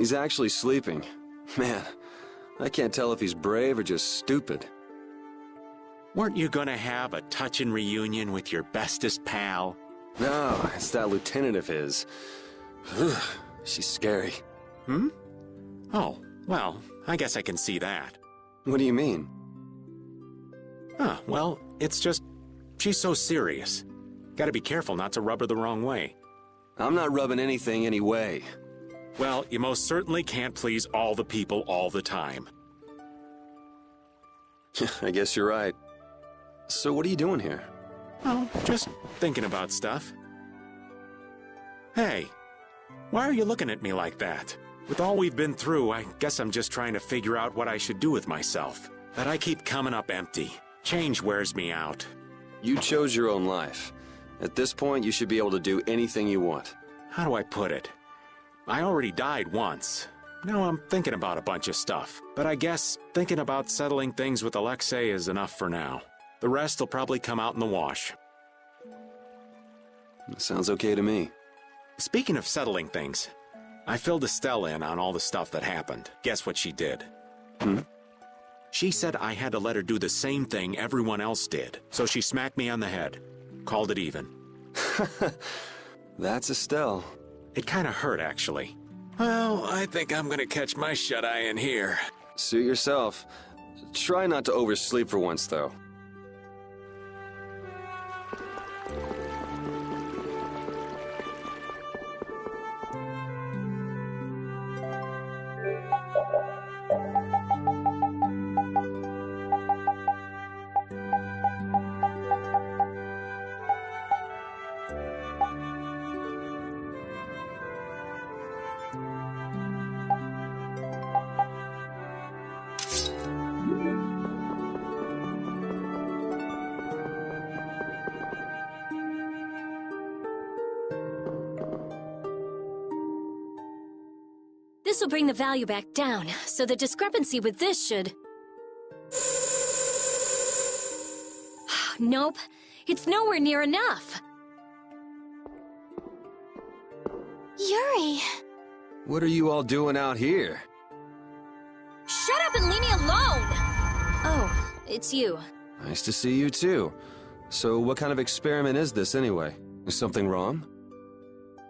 He's actually sleeping. Man, I can't tell if he's brave or just stupid. Weren't you gonna have a touching reunion with your bestest pal? No, it's that lieutenant of his. She's scary. Hmm? Oh, well, I guess I can see that. What do you mean? Well, it's just... she's so serious. Gotta be careful not to rub her the wrong way. I'm not rubbing anything any way. Well, you most certainly can't please all the people all the time. I guess you're right. So what are you doing here? Oh, just thinking about stuff. Hey, why are you looking at me like that? With all we've been through, I guess I'm just trying to figure out what I should do with myself. But I keep coming up empty. Change wears me out. You chose your own life. At this point, you should be able to do anything you want. How do I put it? I already died once. Now I'm thinking about a bunch of stuff. But I guess thinking about settling things with Alexei is enough for now. The rest will probably come out in the wash. Sounds okay to me. Speaking of settling things, I filled Estelle in on all the stuff that happened. Guess what she did? She said I had to let her do the same thing everyone else did. So she smacked me on the head. Called it even. That's Estelle. It kind of hurt, actually. Well, I think I'm gonna catch my shut-eye in here. Suit yourself. Try not to oversleep for once, though. This will bring the value back down, so the discrepancy with this should... Nope, it's nowhere near enough. Yuri! What are you all doing out here? Shut up and leave me alone! Oh, it's you. Nice to see you too. So what kind of experiment is this anyway? Is something wrong?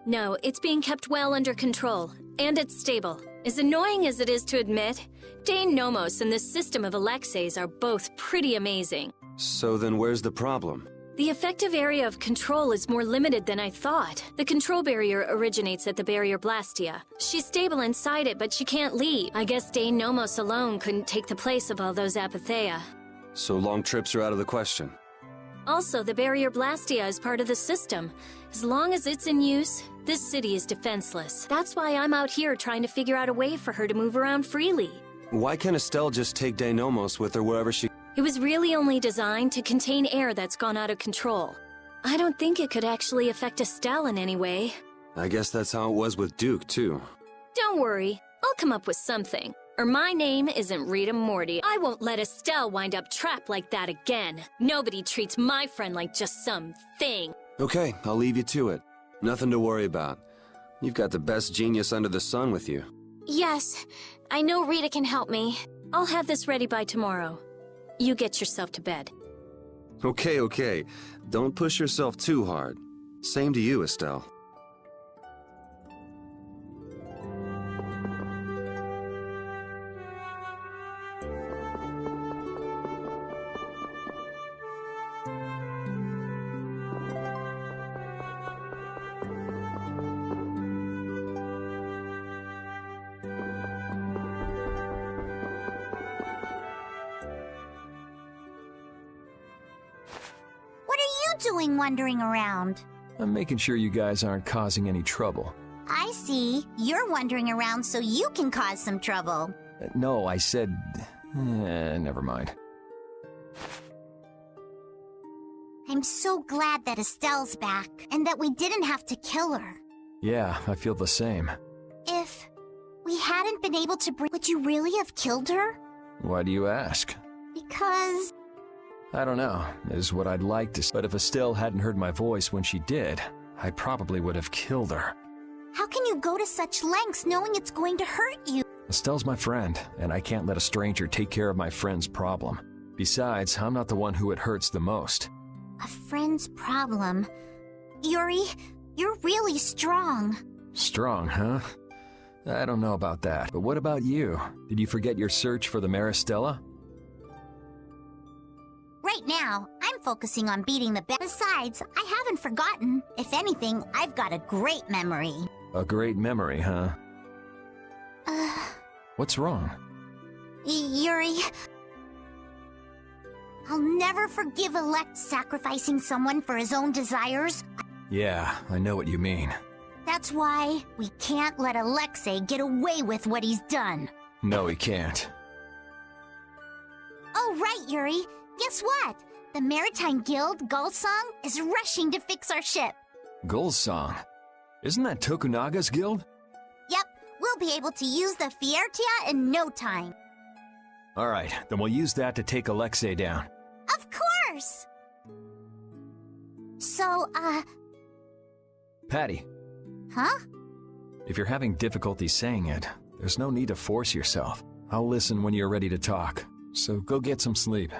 No, it's being kept well under control, and it's stable. As annoying as it is to admit, Dane Nomos and this system of Alexei's are both pretty amazing. So then where's the problem? The effective area of control is more limited than I thought. The control barrier originates at the barrier Blastia. She's stable inside it, but she can't leave. I guess Dane Nomos alone couldn't take the place of all those apatheia. So long trips are out of the question. Also, the barrier Blastia is part of the system. As long as it's in use, this city is defenseless. That's why I'm out here trying to figure out a way for her to move around freely. Why can't Estelle just take Deinomos with her wherever she... It was really only designed to contain air that's gone out of control. I don't think it could actually affect Estelle in any way. I guess that's how it was with Duke, too. Don't worry, I'll come up with something. Or my name isn't Rita Morty. I won't let Estelle wind up trapped like that again. Nobody treats my friend like just some thing. Okay, I'll leave you to it. Nothing to worry about. You've got the best genius under the sun with you. Yes, I know Rita can help me. I'll have this ready by tomorrow. You get yourself to bed. Okay. Don't push yourself too hard. Same to you, Estelle. Doing wandering around? I'm making sure you guys aren't causing any trouble. I see. You're wandering around so you can cause some trouble. No, I said... never mind. I'm so glad that Estelle's back, and that we didn't have to kill her. Yeah, I feel the same. If we hadn't been able to bring... Would you really have killed her? Why do you ask? Because... I don't know, is what I'd like to say. But if Estelle hadn't heard my voice when she did, I probably would have killed her. How can you go to such lengths knowing it's going to hurt you? Estelle's my friend, and I can't let a stranger take care of my friend's problem. Besides, I'm not the one who it hurts the most. A friend's problem. Yuri, you're really strong. Strong, huh? I don't know about that. But what about you? Did you forget your search for the Maristella? Right now, I'm focusing on beating the Besides, I haven't forgotten. If anything, I've got a great memory. A great memory, huh? What's wrong? Yuri... I'll never forgive Elect sacrificing someone for his own desires. Yeah, I know what you mean. That's why we can't let Alexei get away with what he's done. No, he can't. Oh, right, Yuri. Guess what? The Maritime Guild, Gullsong, is rushing to fix our ship. Gullsong? Isn't that Tokunaga's guild? Yep, we'll be able to use the Fiertia in no time. Alright, then we'll use that to take Alexei down. Of course! So, Patty. Huh? If you're having difficulty saying it, there's no need to force yourself. I'll listen when you're ready to talk, so go get some sleep.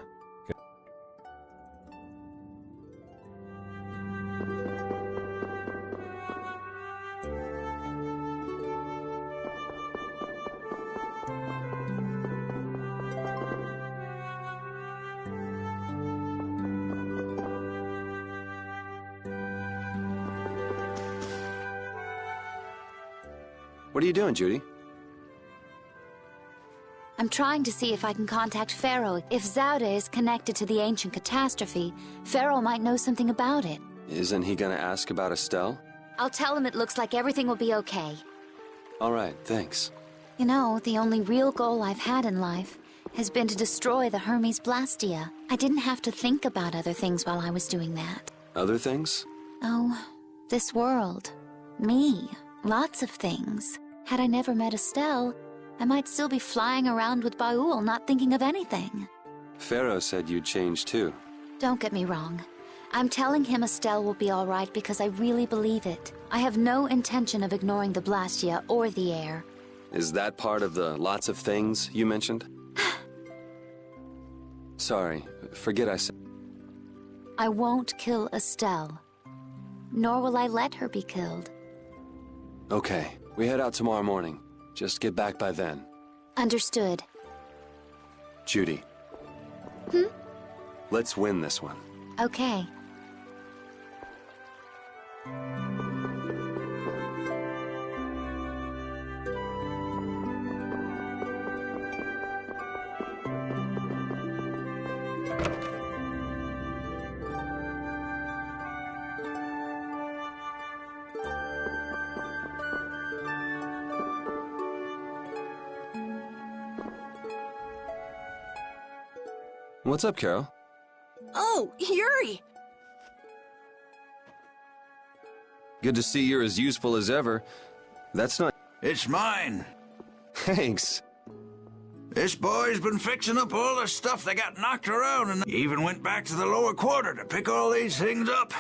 What are you doing, Judy? I'm trying to see if I can contact Pharaoh. If Zaude is connected to the ancient catastrophe, Pharaoh might know something about it. Isn't he gonna ask about Estelle? I'll tell him it looks like everything will be okay. All right, thanks. You know, the only real goal I've had in life has been to destroy the Hermes Blastia. I didn't have to think about other things while I was doing that. Other things? Oh, this world. Me. Lots of things. Had I never met Estelle, I might still be flying around with Baul, not thinking of anything. Pharaoh said you'd change too. Don't get me wrong. I'm telling him Estelle will be all right because I really believe it. I have no intention of ignoring the Blastia or the air. Is that part of the lots of things you mentioned? Sorry, forget I said. I won't kill Estelle. Nor will I let her be killed. Okay, we head out tomorrow morning. Just get back by then. Understood. Judy. Let's win this one. Okay. What's up, Carol? Oh, Yuri! Good to see you're as useful as ever. That's not... It's mine. Thanks. This boy's been fixing up all the stuff that got knocked around and even went back to the lower quarter to pick all these things up.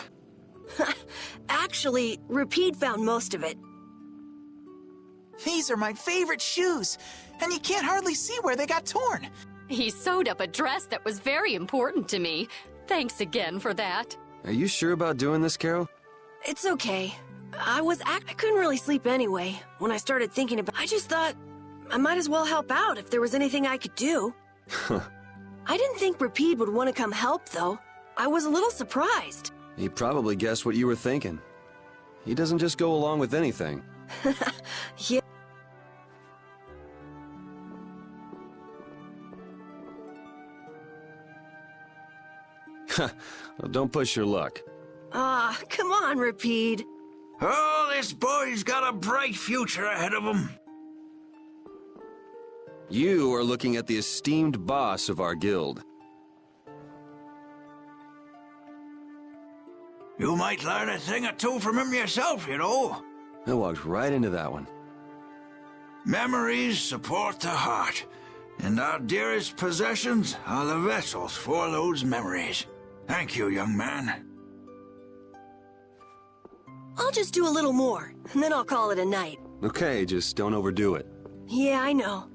Actually, Rapide found most of it. These are my favorite shoes, and you can't hardly see where they got torn. He sewed up a dress that was very important to me. Thanks again for that. Are you sure about doing this, Carol? It's okay. I couldn't really sleep anyway. When I started thinking about I just thought I might as well help out if there was anything I could do. I didn't think Rapide would want to come help, though. I was a little surprised. He probably guessed what you were thinking. He doesn't just go along with anything. Yeah. Well, don't push your luck. Ah, come on, Rapide. Oh, this boy's got a bright future ahead of him. You are looking at the esteemed boss of our guild. You might learn a thing or two from him yourself, you know. I walked right into that one. Memories support the heart, and our dearest possessions are the vessels for those memories. Thank you, young man. I'll just do a little more, and then I'll call it a night. Okay, just don't overdo it. Yeah, I know.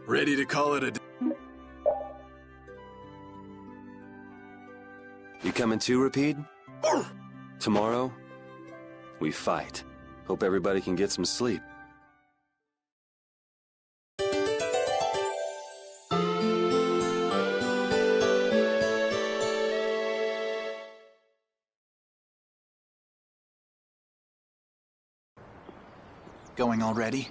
Ready to call it a... You coming too, Rapide? Tomorrow, we fight. Hope everybody can get some sleep. Going already?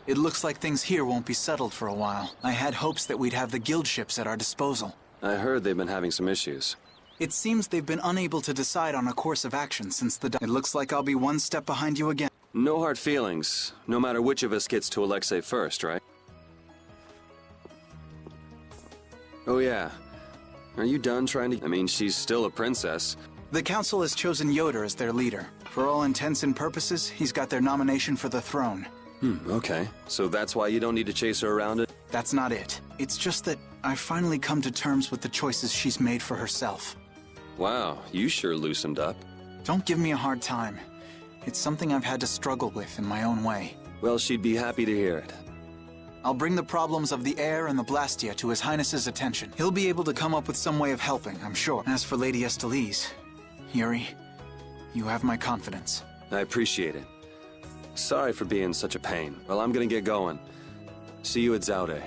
It looks like things here won't be settled for a while. I had hopes that we'd have the guild ships at our disposal. I heard they've been having some issues. It seems they've been unable to decide on a course of action since the... It looks like I'll be one step behind you again. No hard feelings, no matter which of us gets to Alexei first, right? Oh yeah. Are you done trying to... I mean, she's still a princess. The council has chosen Yoder as their leader. For all intents and purposes, he's got their nomination for the throne. Okay. So that's why you don't need to chase her around it? That's not it. It's just that I've finally come to terms with the choices she's made for herself. Wow, you sure loosened up. Don't give me a hard time. It's something I've had to struggle with in my own way. Well, she'd be happy to hear it. I'll bring the problems of the air and the Blastia to His Highness's attention. He'll be able to come up with some way of helping, I'm sure. As for Lady Estelise, Yuri, you have my confidence. I appreciate it. Sorry for being such a pain. Well, I'm gonna get going. See you at Zaude.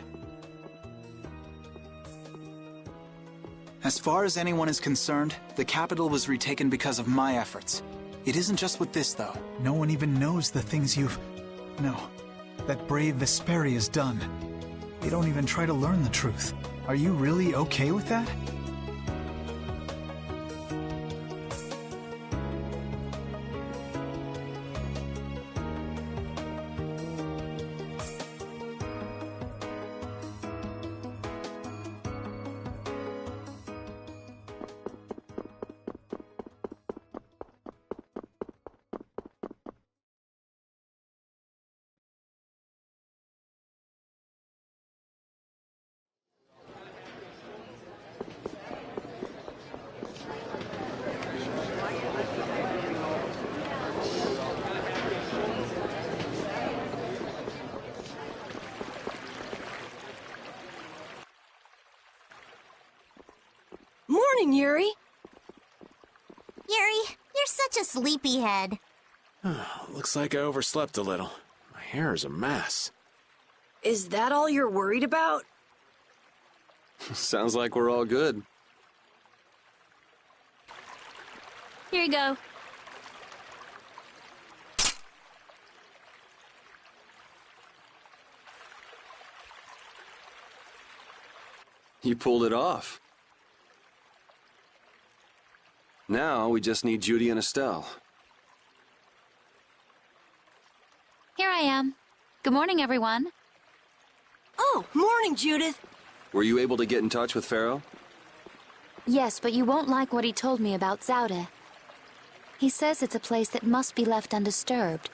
As far as anyone is concerned, the capital was retaken because of my efforts. It isn't just with this, though. No one even knows the things you've... No. That brave Vesperia's done. They don't even try to learn the truth. Are you really okay with that? Morning, Yuri. Yuri, you're such a sleepyhead. Looks like I overslept a little. My hair is a mess. Is that all you're worried about? Sounds like we're all good. Here you go. You pulled it off. Now we just need Judy and Estelle. Here I am. Good morning, everyone. Oh, morning, Judith. Were you able to get in touch with Pharaoh? Yes, but you won't like what he told me about Zaude. He says it's a place that must be left undisturbed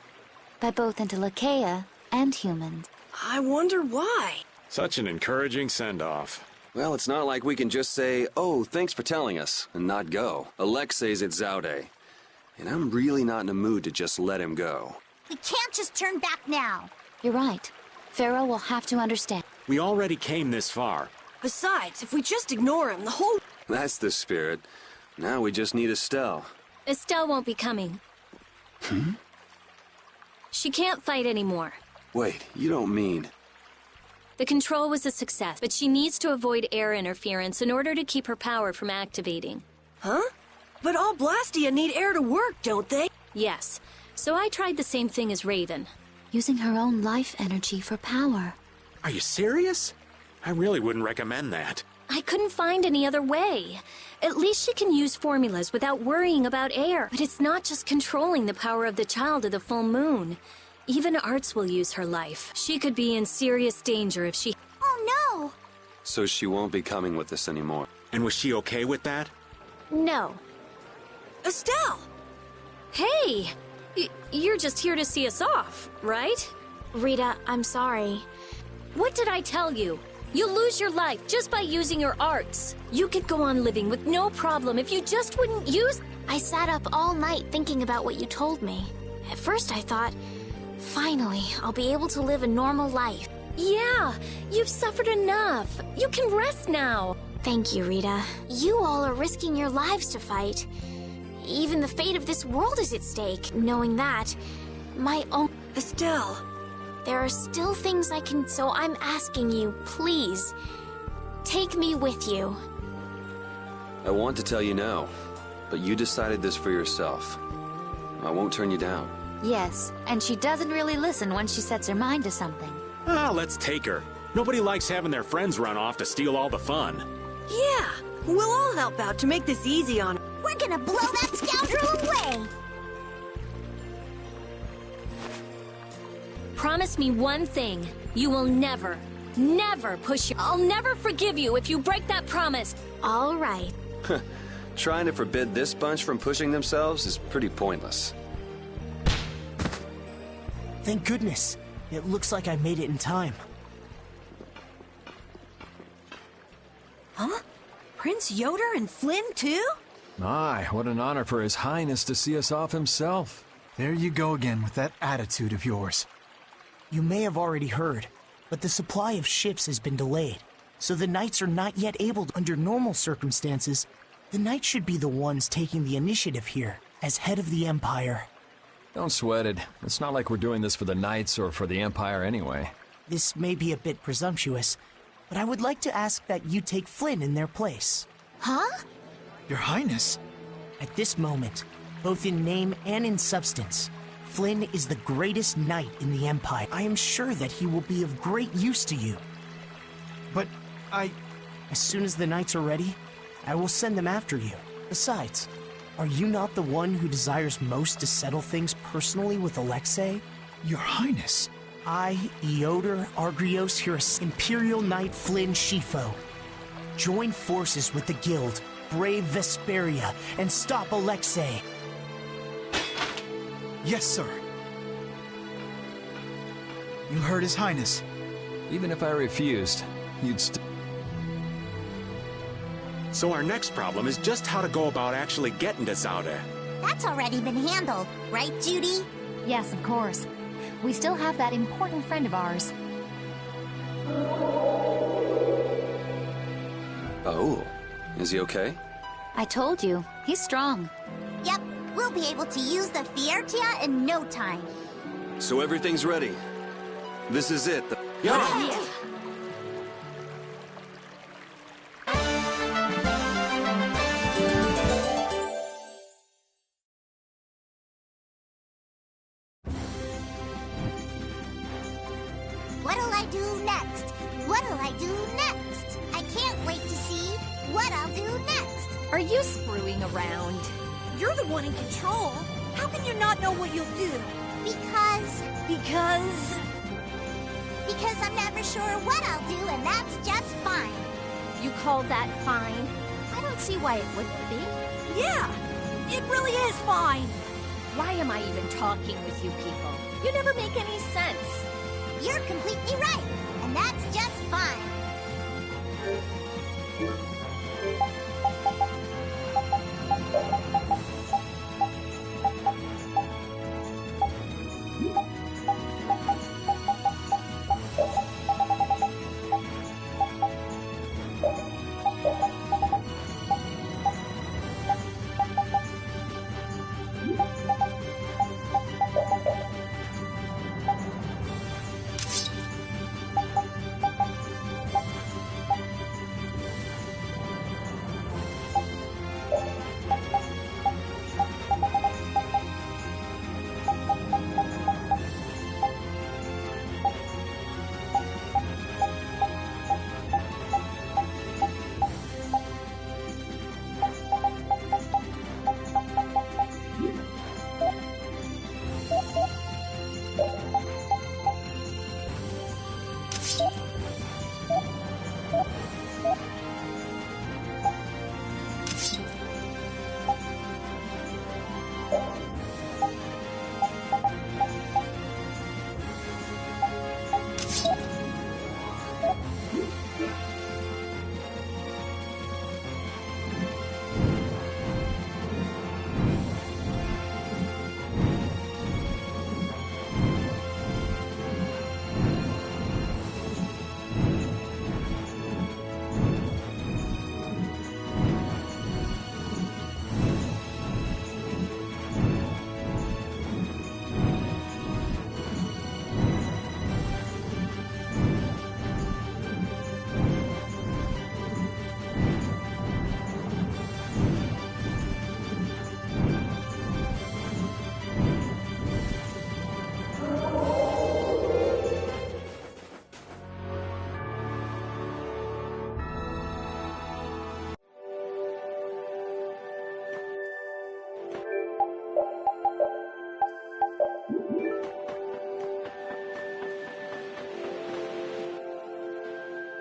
by both Interleuchea and humans. I wonder why. Such an encouraging send-off. Well, it's not like we can just say, oh, thanks for telling us, and not go. Alexei's at Zaude, and I'm really not in a mood to just let him go. We can't just turn back now. You're right. Pharaoh will have to understand. We already came this far. Besides, if we just ignore him, the whole... That's the spirit. Now we just need Estelle. Estelle won't be coming. She can't fight anymore. Wait, you don't mean... The control was a success, but she needs to avoid air interference in order to keep her power from activating. Huh? But all Blastia need air to work, don't they? Yes. So I tried the same thing as Raven. Using her own life energy for power. Are you serious? I really wouldn't recommend that. I couldn't find any other way. At least she can use formulas without worrying about air. But it's not just controlling the power of the child of the full moon. Even Arts will use her life. She could be in serious danger if she... Oh no! So she won't be coming with us anymore. And was she okay with that? No. Estelle! Hey! You're just here to see us off, right? Rita, I'm sorry. What did I tell you? You'll lose your life just by using your arts. You could go on living with no problem if you just wouldn't use... I sat up all night thinking about what you told me. At first I thought, finally, I'll be able to live a normal life. Yeah, you've suffered enough. You can rest now. Thank you, Rita. You all are risking your lives to fight. Even the fate of this world is at stake. Knowing that, my own... Estelle! There are still things I can... So I'm asking you, please, take me with you. I want to tell you now, but you decided this for yourself. I won't turn you down. Yes, and she doesn't really listen once she sets her mind to something. Ah, let's take her. Nobody likes having their friends run off to steal all the fun. Yeah, we'll all help out to make this easy on her. We're gonna blow that scoundrel away! Promise me one thing. You will never, never push your... I'll never forgive you if you break that promise. All right. Trying to forbid this bunch from pushing themselves is pretty pointless. Thank goodness. It looks like I made it in time. Huh? Prince Yoder and Flynn, too? My, what an honor for His Highness to see us off himself. There you go again with that attitude of yours. You may have already heard, but the supply of ships has been delayed, so the Knights are not yet able to... Under normal circumstances, the Knights should be the ones taking the initiative here, as head of the Empire. Don't sweat it. It's not like we're doing this for the Knights or for the Empire anyway. This may be a bit presumptuous, but I would like to ask that you take Flynn in their place. Huh? Your Highness? At this moment, both in name and in substance, Flynn is the greatest knight in the Empire. I am sure that he will be of great use to you. But As soon as the Knights are ready, I will send them after you. Besides, are you not the one who desires most to settle things personally with Alexei? Your Highness. I, Eoder Argrios Hyrus, Imperial Knight Flynn Shifo, join forces with the Guild, brave Vesperia, and stop Alexei. Yes, sir. You heard His Highness. Even if I refused, you'd still... So our next problem is just how to go about actually getting to Zaude. That's already been handled, right, Judy? Yes, of course. We still have that important friend of ours. Oh, is he okay? I told you, he's strong. Yep, we'll be able to use the Fiertia in no time. So everything's ready. This is it. Yeah. What'll I do next? What'll I do next? I can't wait to see what I'll do next. Are you screwing around? You're the one in control. How can you not know what you'll do? Because I'm never sure what I'll do, and that's just fine. You call that fine? I don't see why it wouldn't be. Yeah, it really is fine. Why am I even talking with you people? You never make any sense. You're completely right, and that's just fine.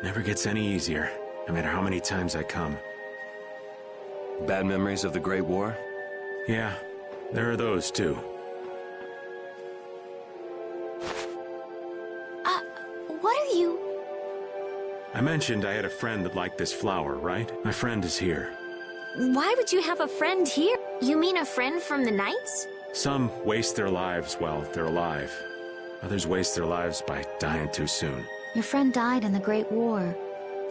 Never gets any easier, no matter how many times I come. Bad memories of the Great War? Yeah, there are those too. What are you... I mentioned I had a friend that liked this flower, right? My friend is here. Why would you have a friend here? You mean a friend from the Knights? Some waste their lives while they're alive. Others waste their lives by dying too soon. Your friend died in the Great War.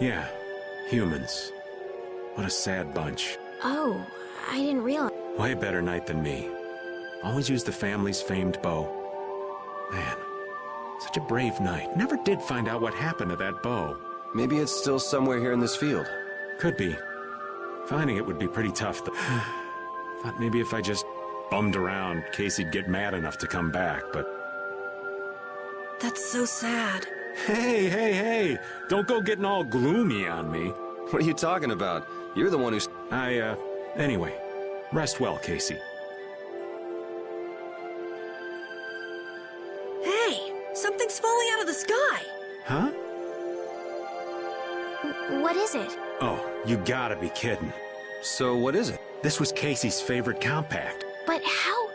Yeah, humans. What a sad bunch. Oh, I didn't realize... Way better knight than me. Always used the family's famed bow. Man, such a brave knight. Never did find out what happened to that bow. Maybe it's still somewhere here in this field. Could be. Finding it would be pretty tough, though. Thought maybe if I just bummed around, Casey'd get mad enough to come back, but... That's so sad. Hey! Don't go getting all gloomy on me. What are you talking about? You're the one who's... Anyway. Rest well, Casey. Hey! Something's falling out of the sky! Huh? What is it? Oh, you gotta be kidding. So what is it? This was Casey's favorite compact. But how?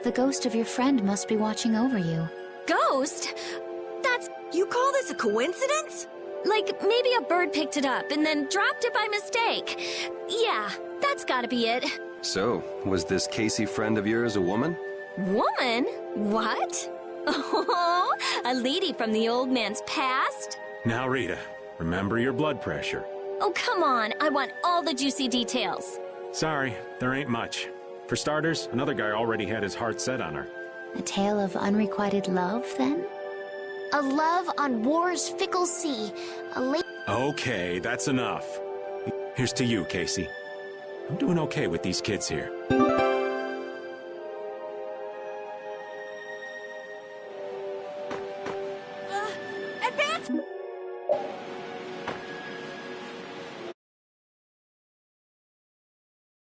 The ghost of your friend must be watching over you. Ghost? That's... You call this a coincidence? Like, maybe a bird picked it up and then dropped it by mistake. Yeah, that's gotta be it. So, was this Casey friend of yours a woman? Woman? What? Oh, a lady from the old man's past? Now, Rita, remember your blood pressure. Oh, come on. I want all the juicy details. Sorry, there ain't much. For starters, another guy already had his heart set on her. A tale of unrequited love, then? A love on war's fickle sea. Okay, that's enough. Here's to you, Casey. I'm doing okay with these kids here. Advance!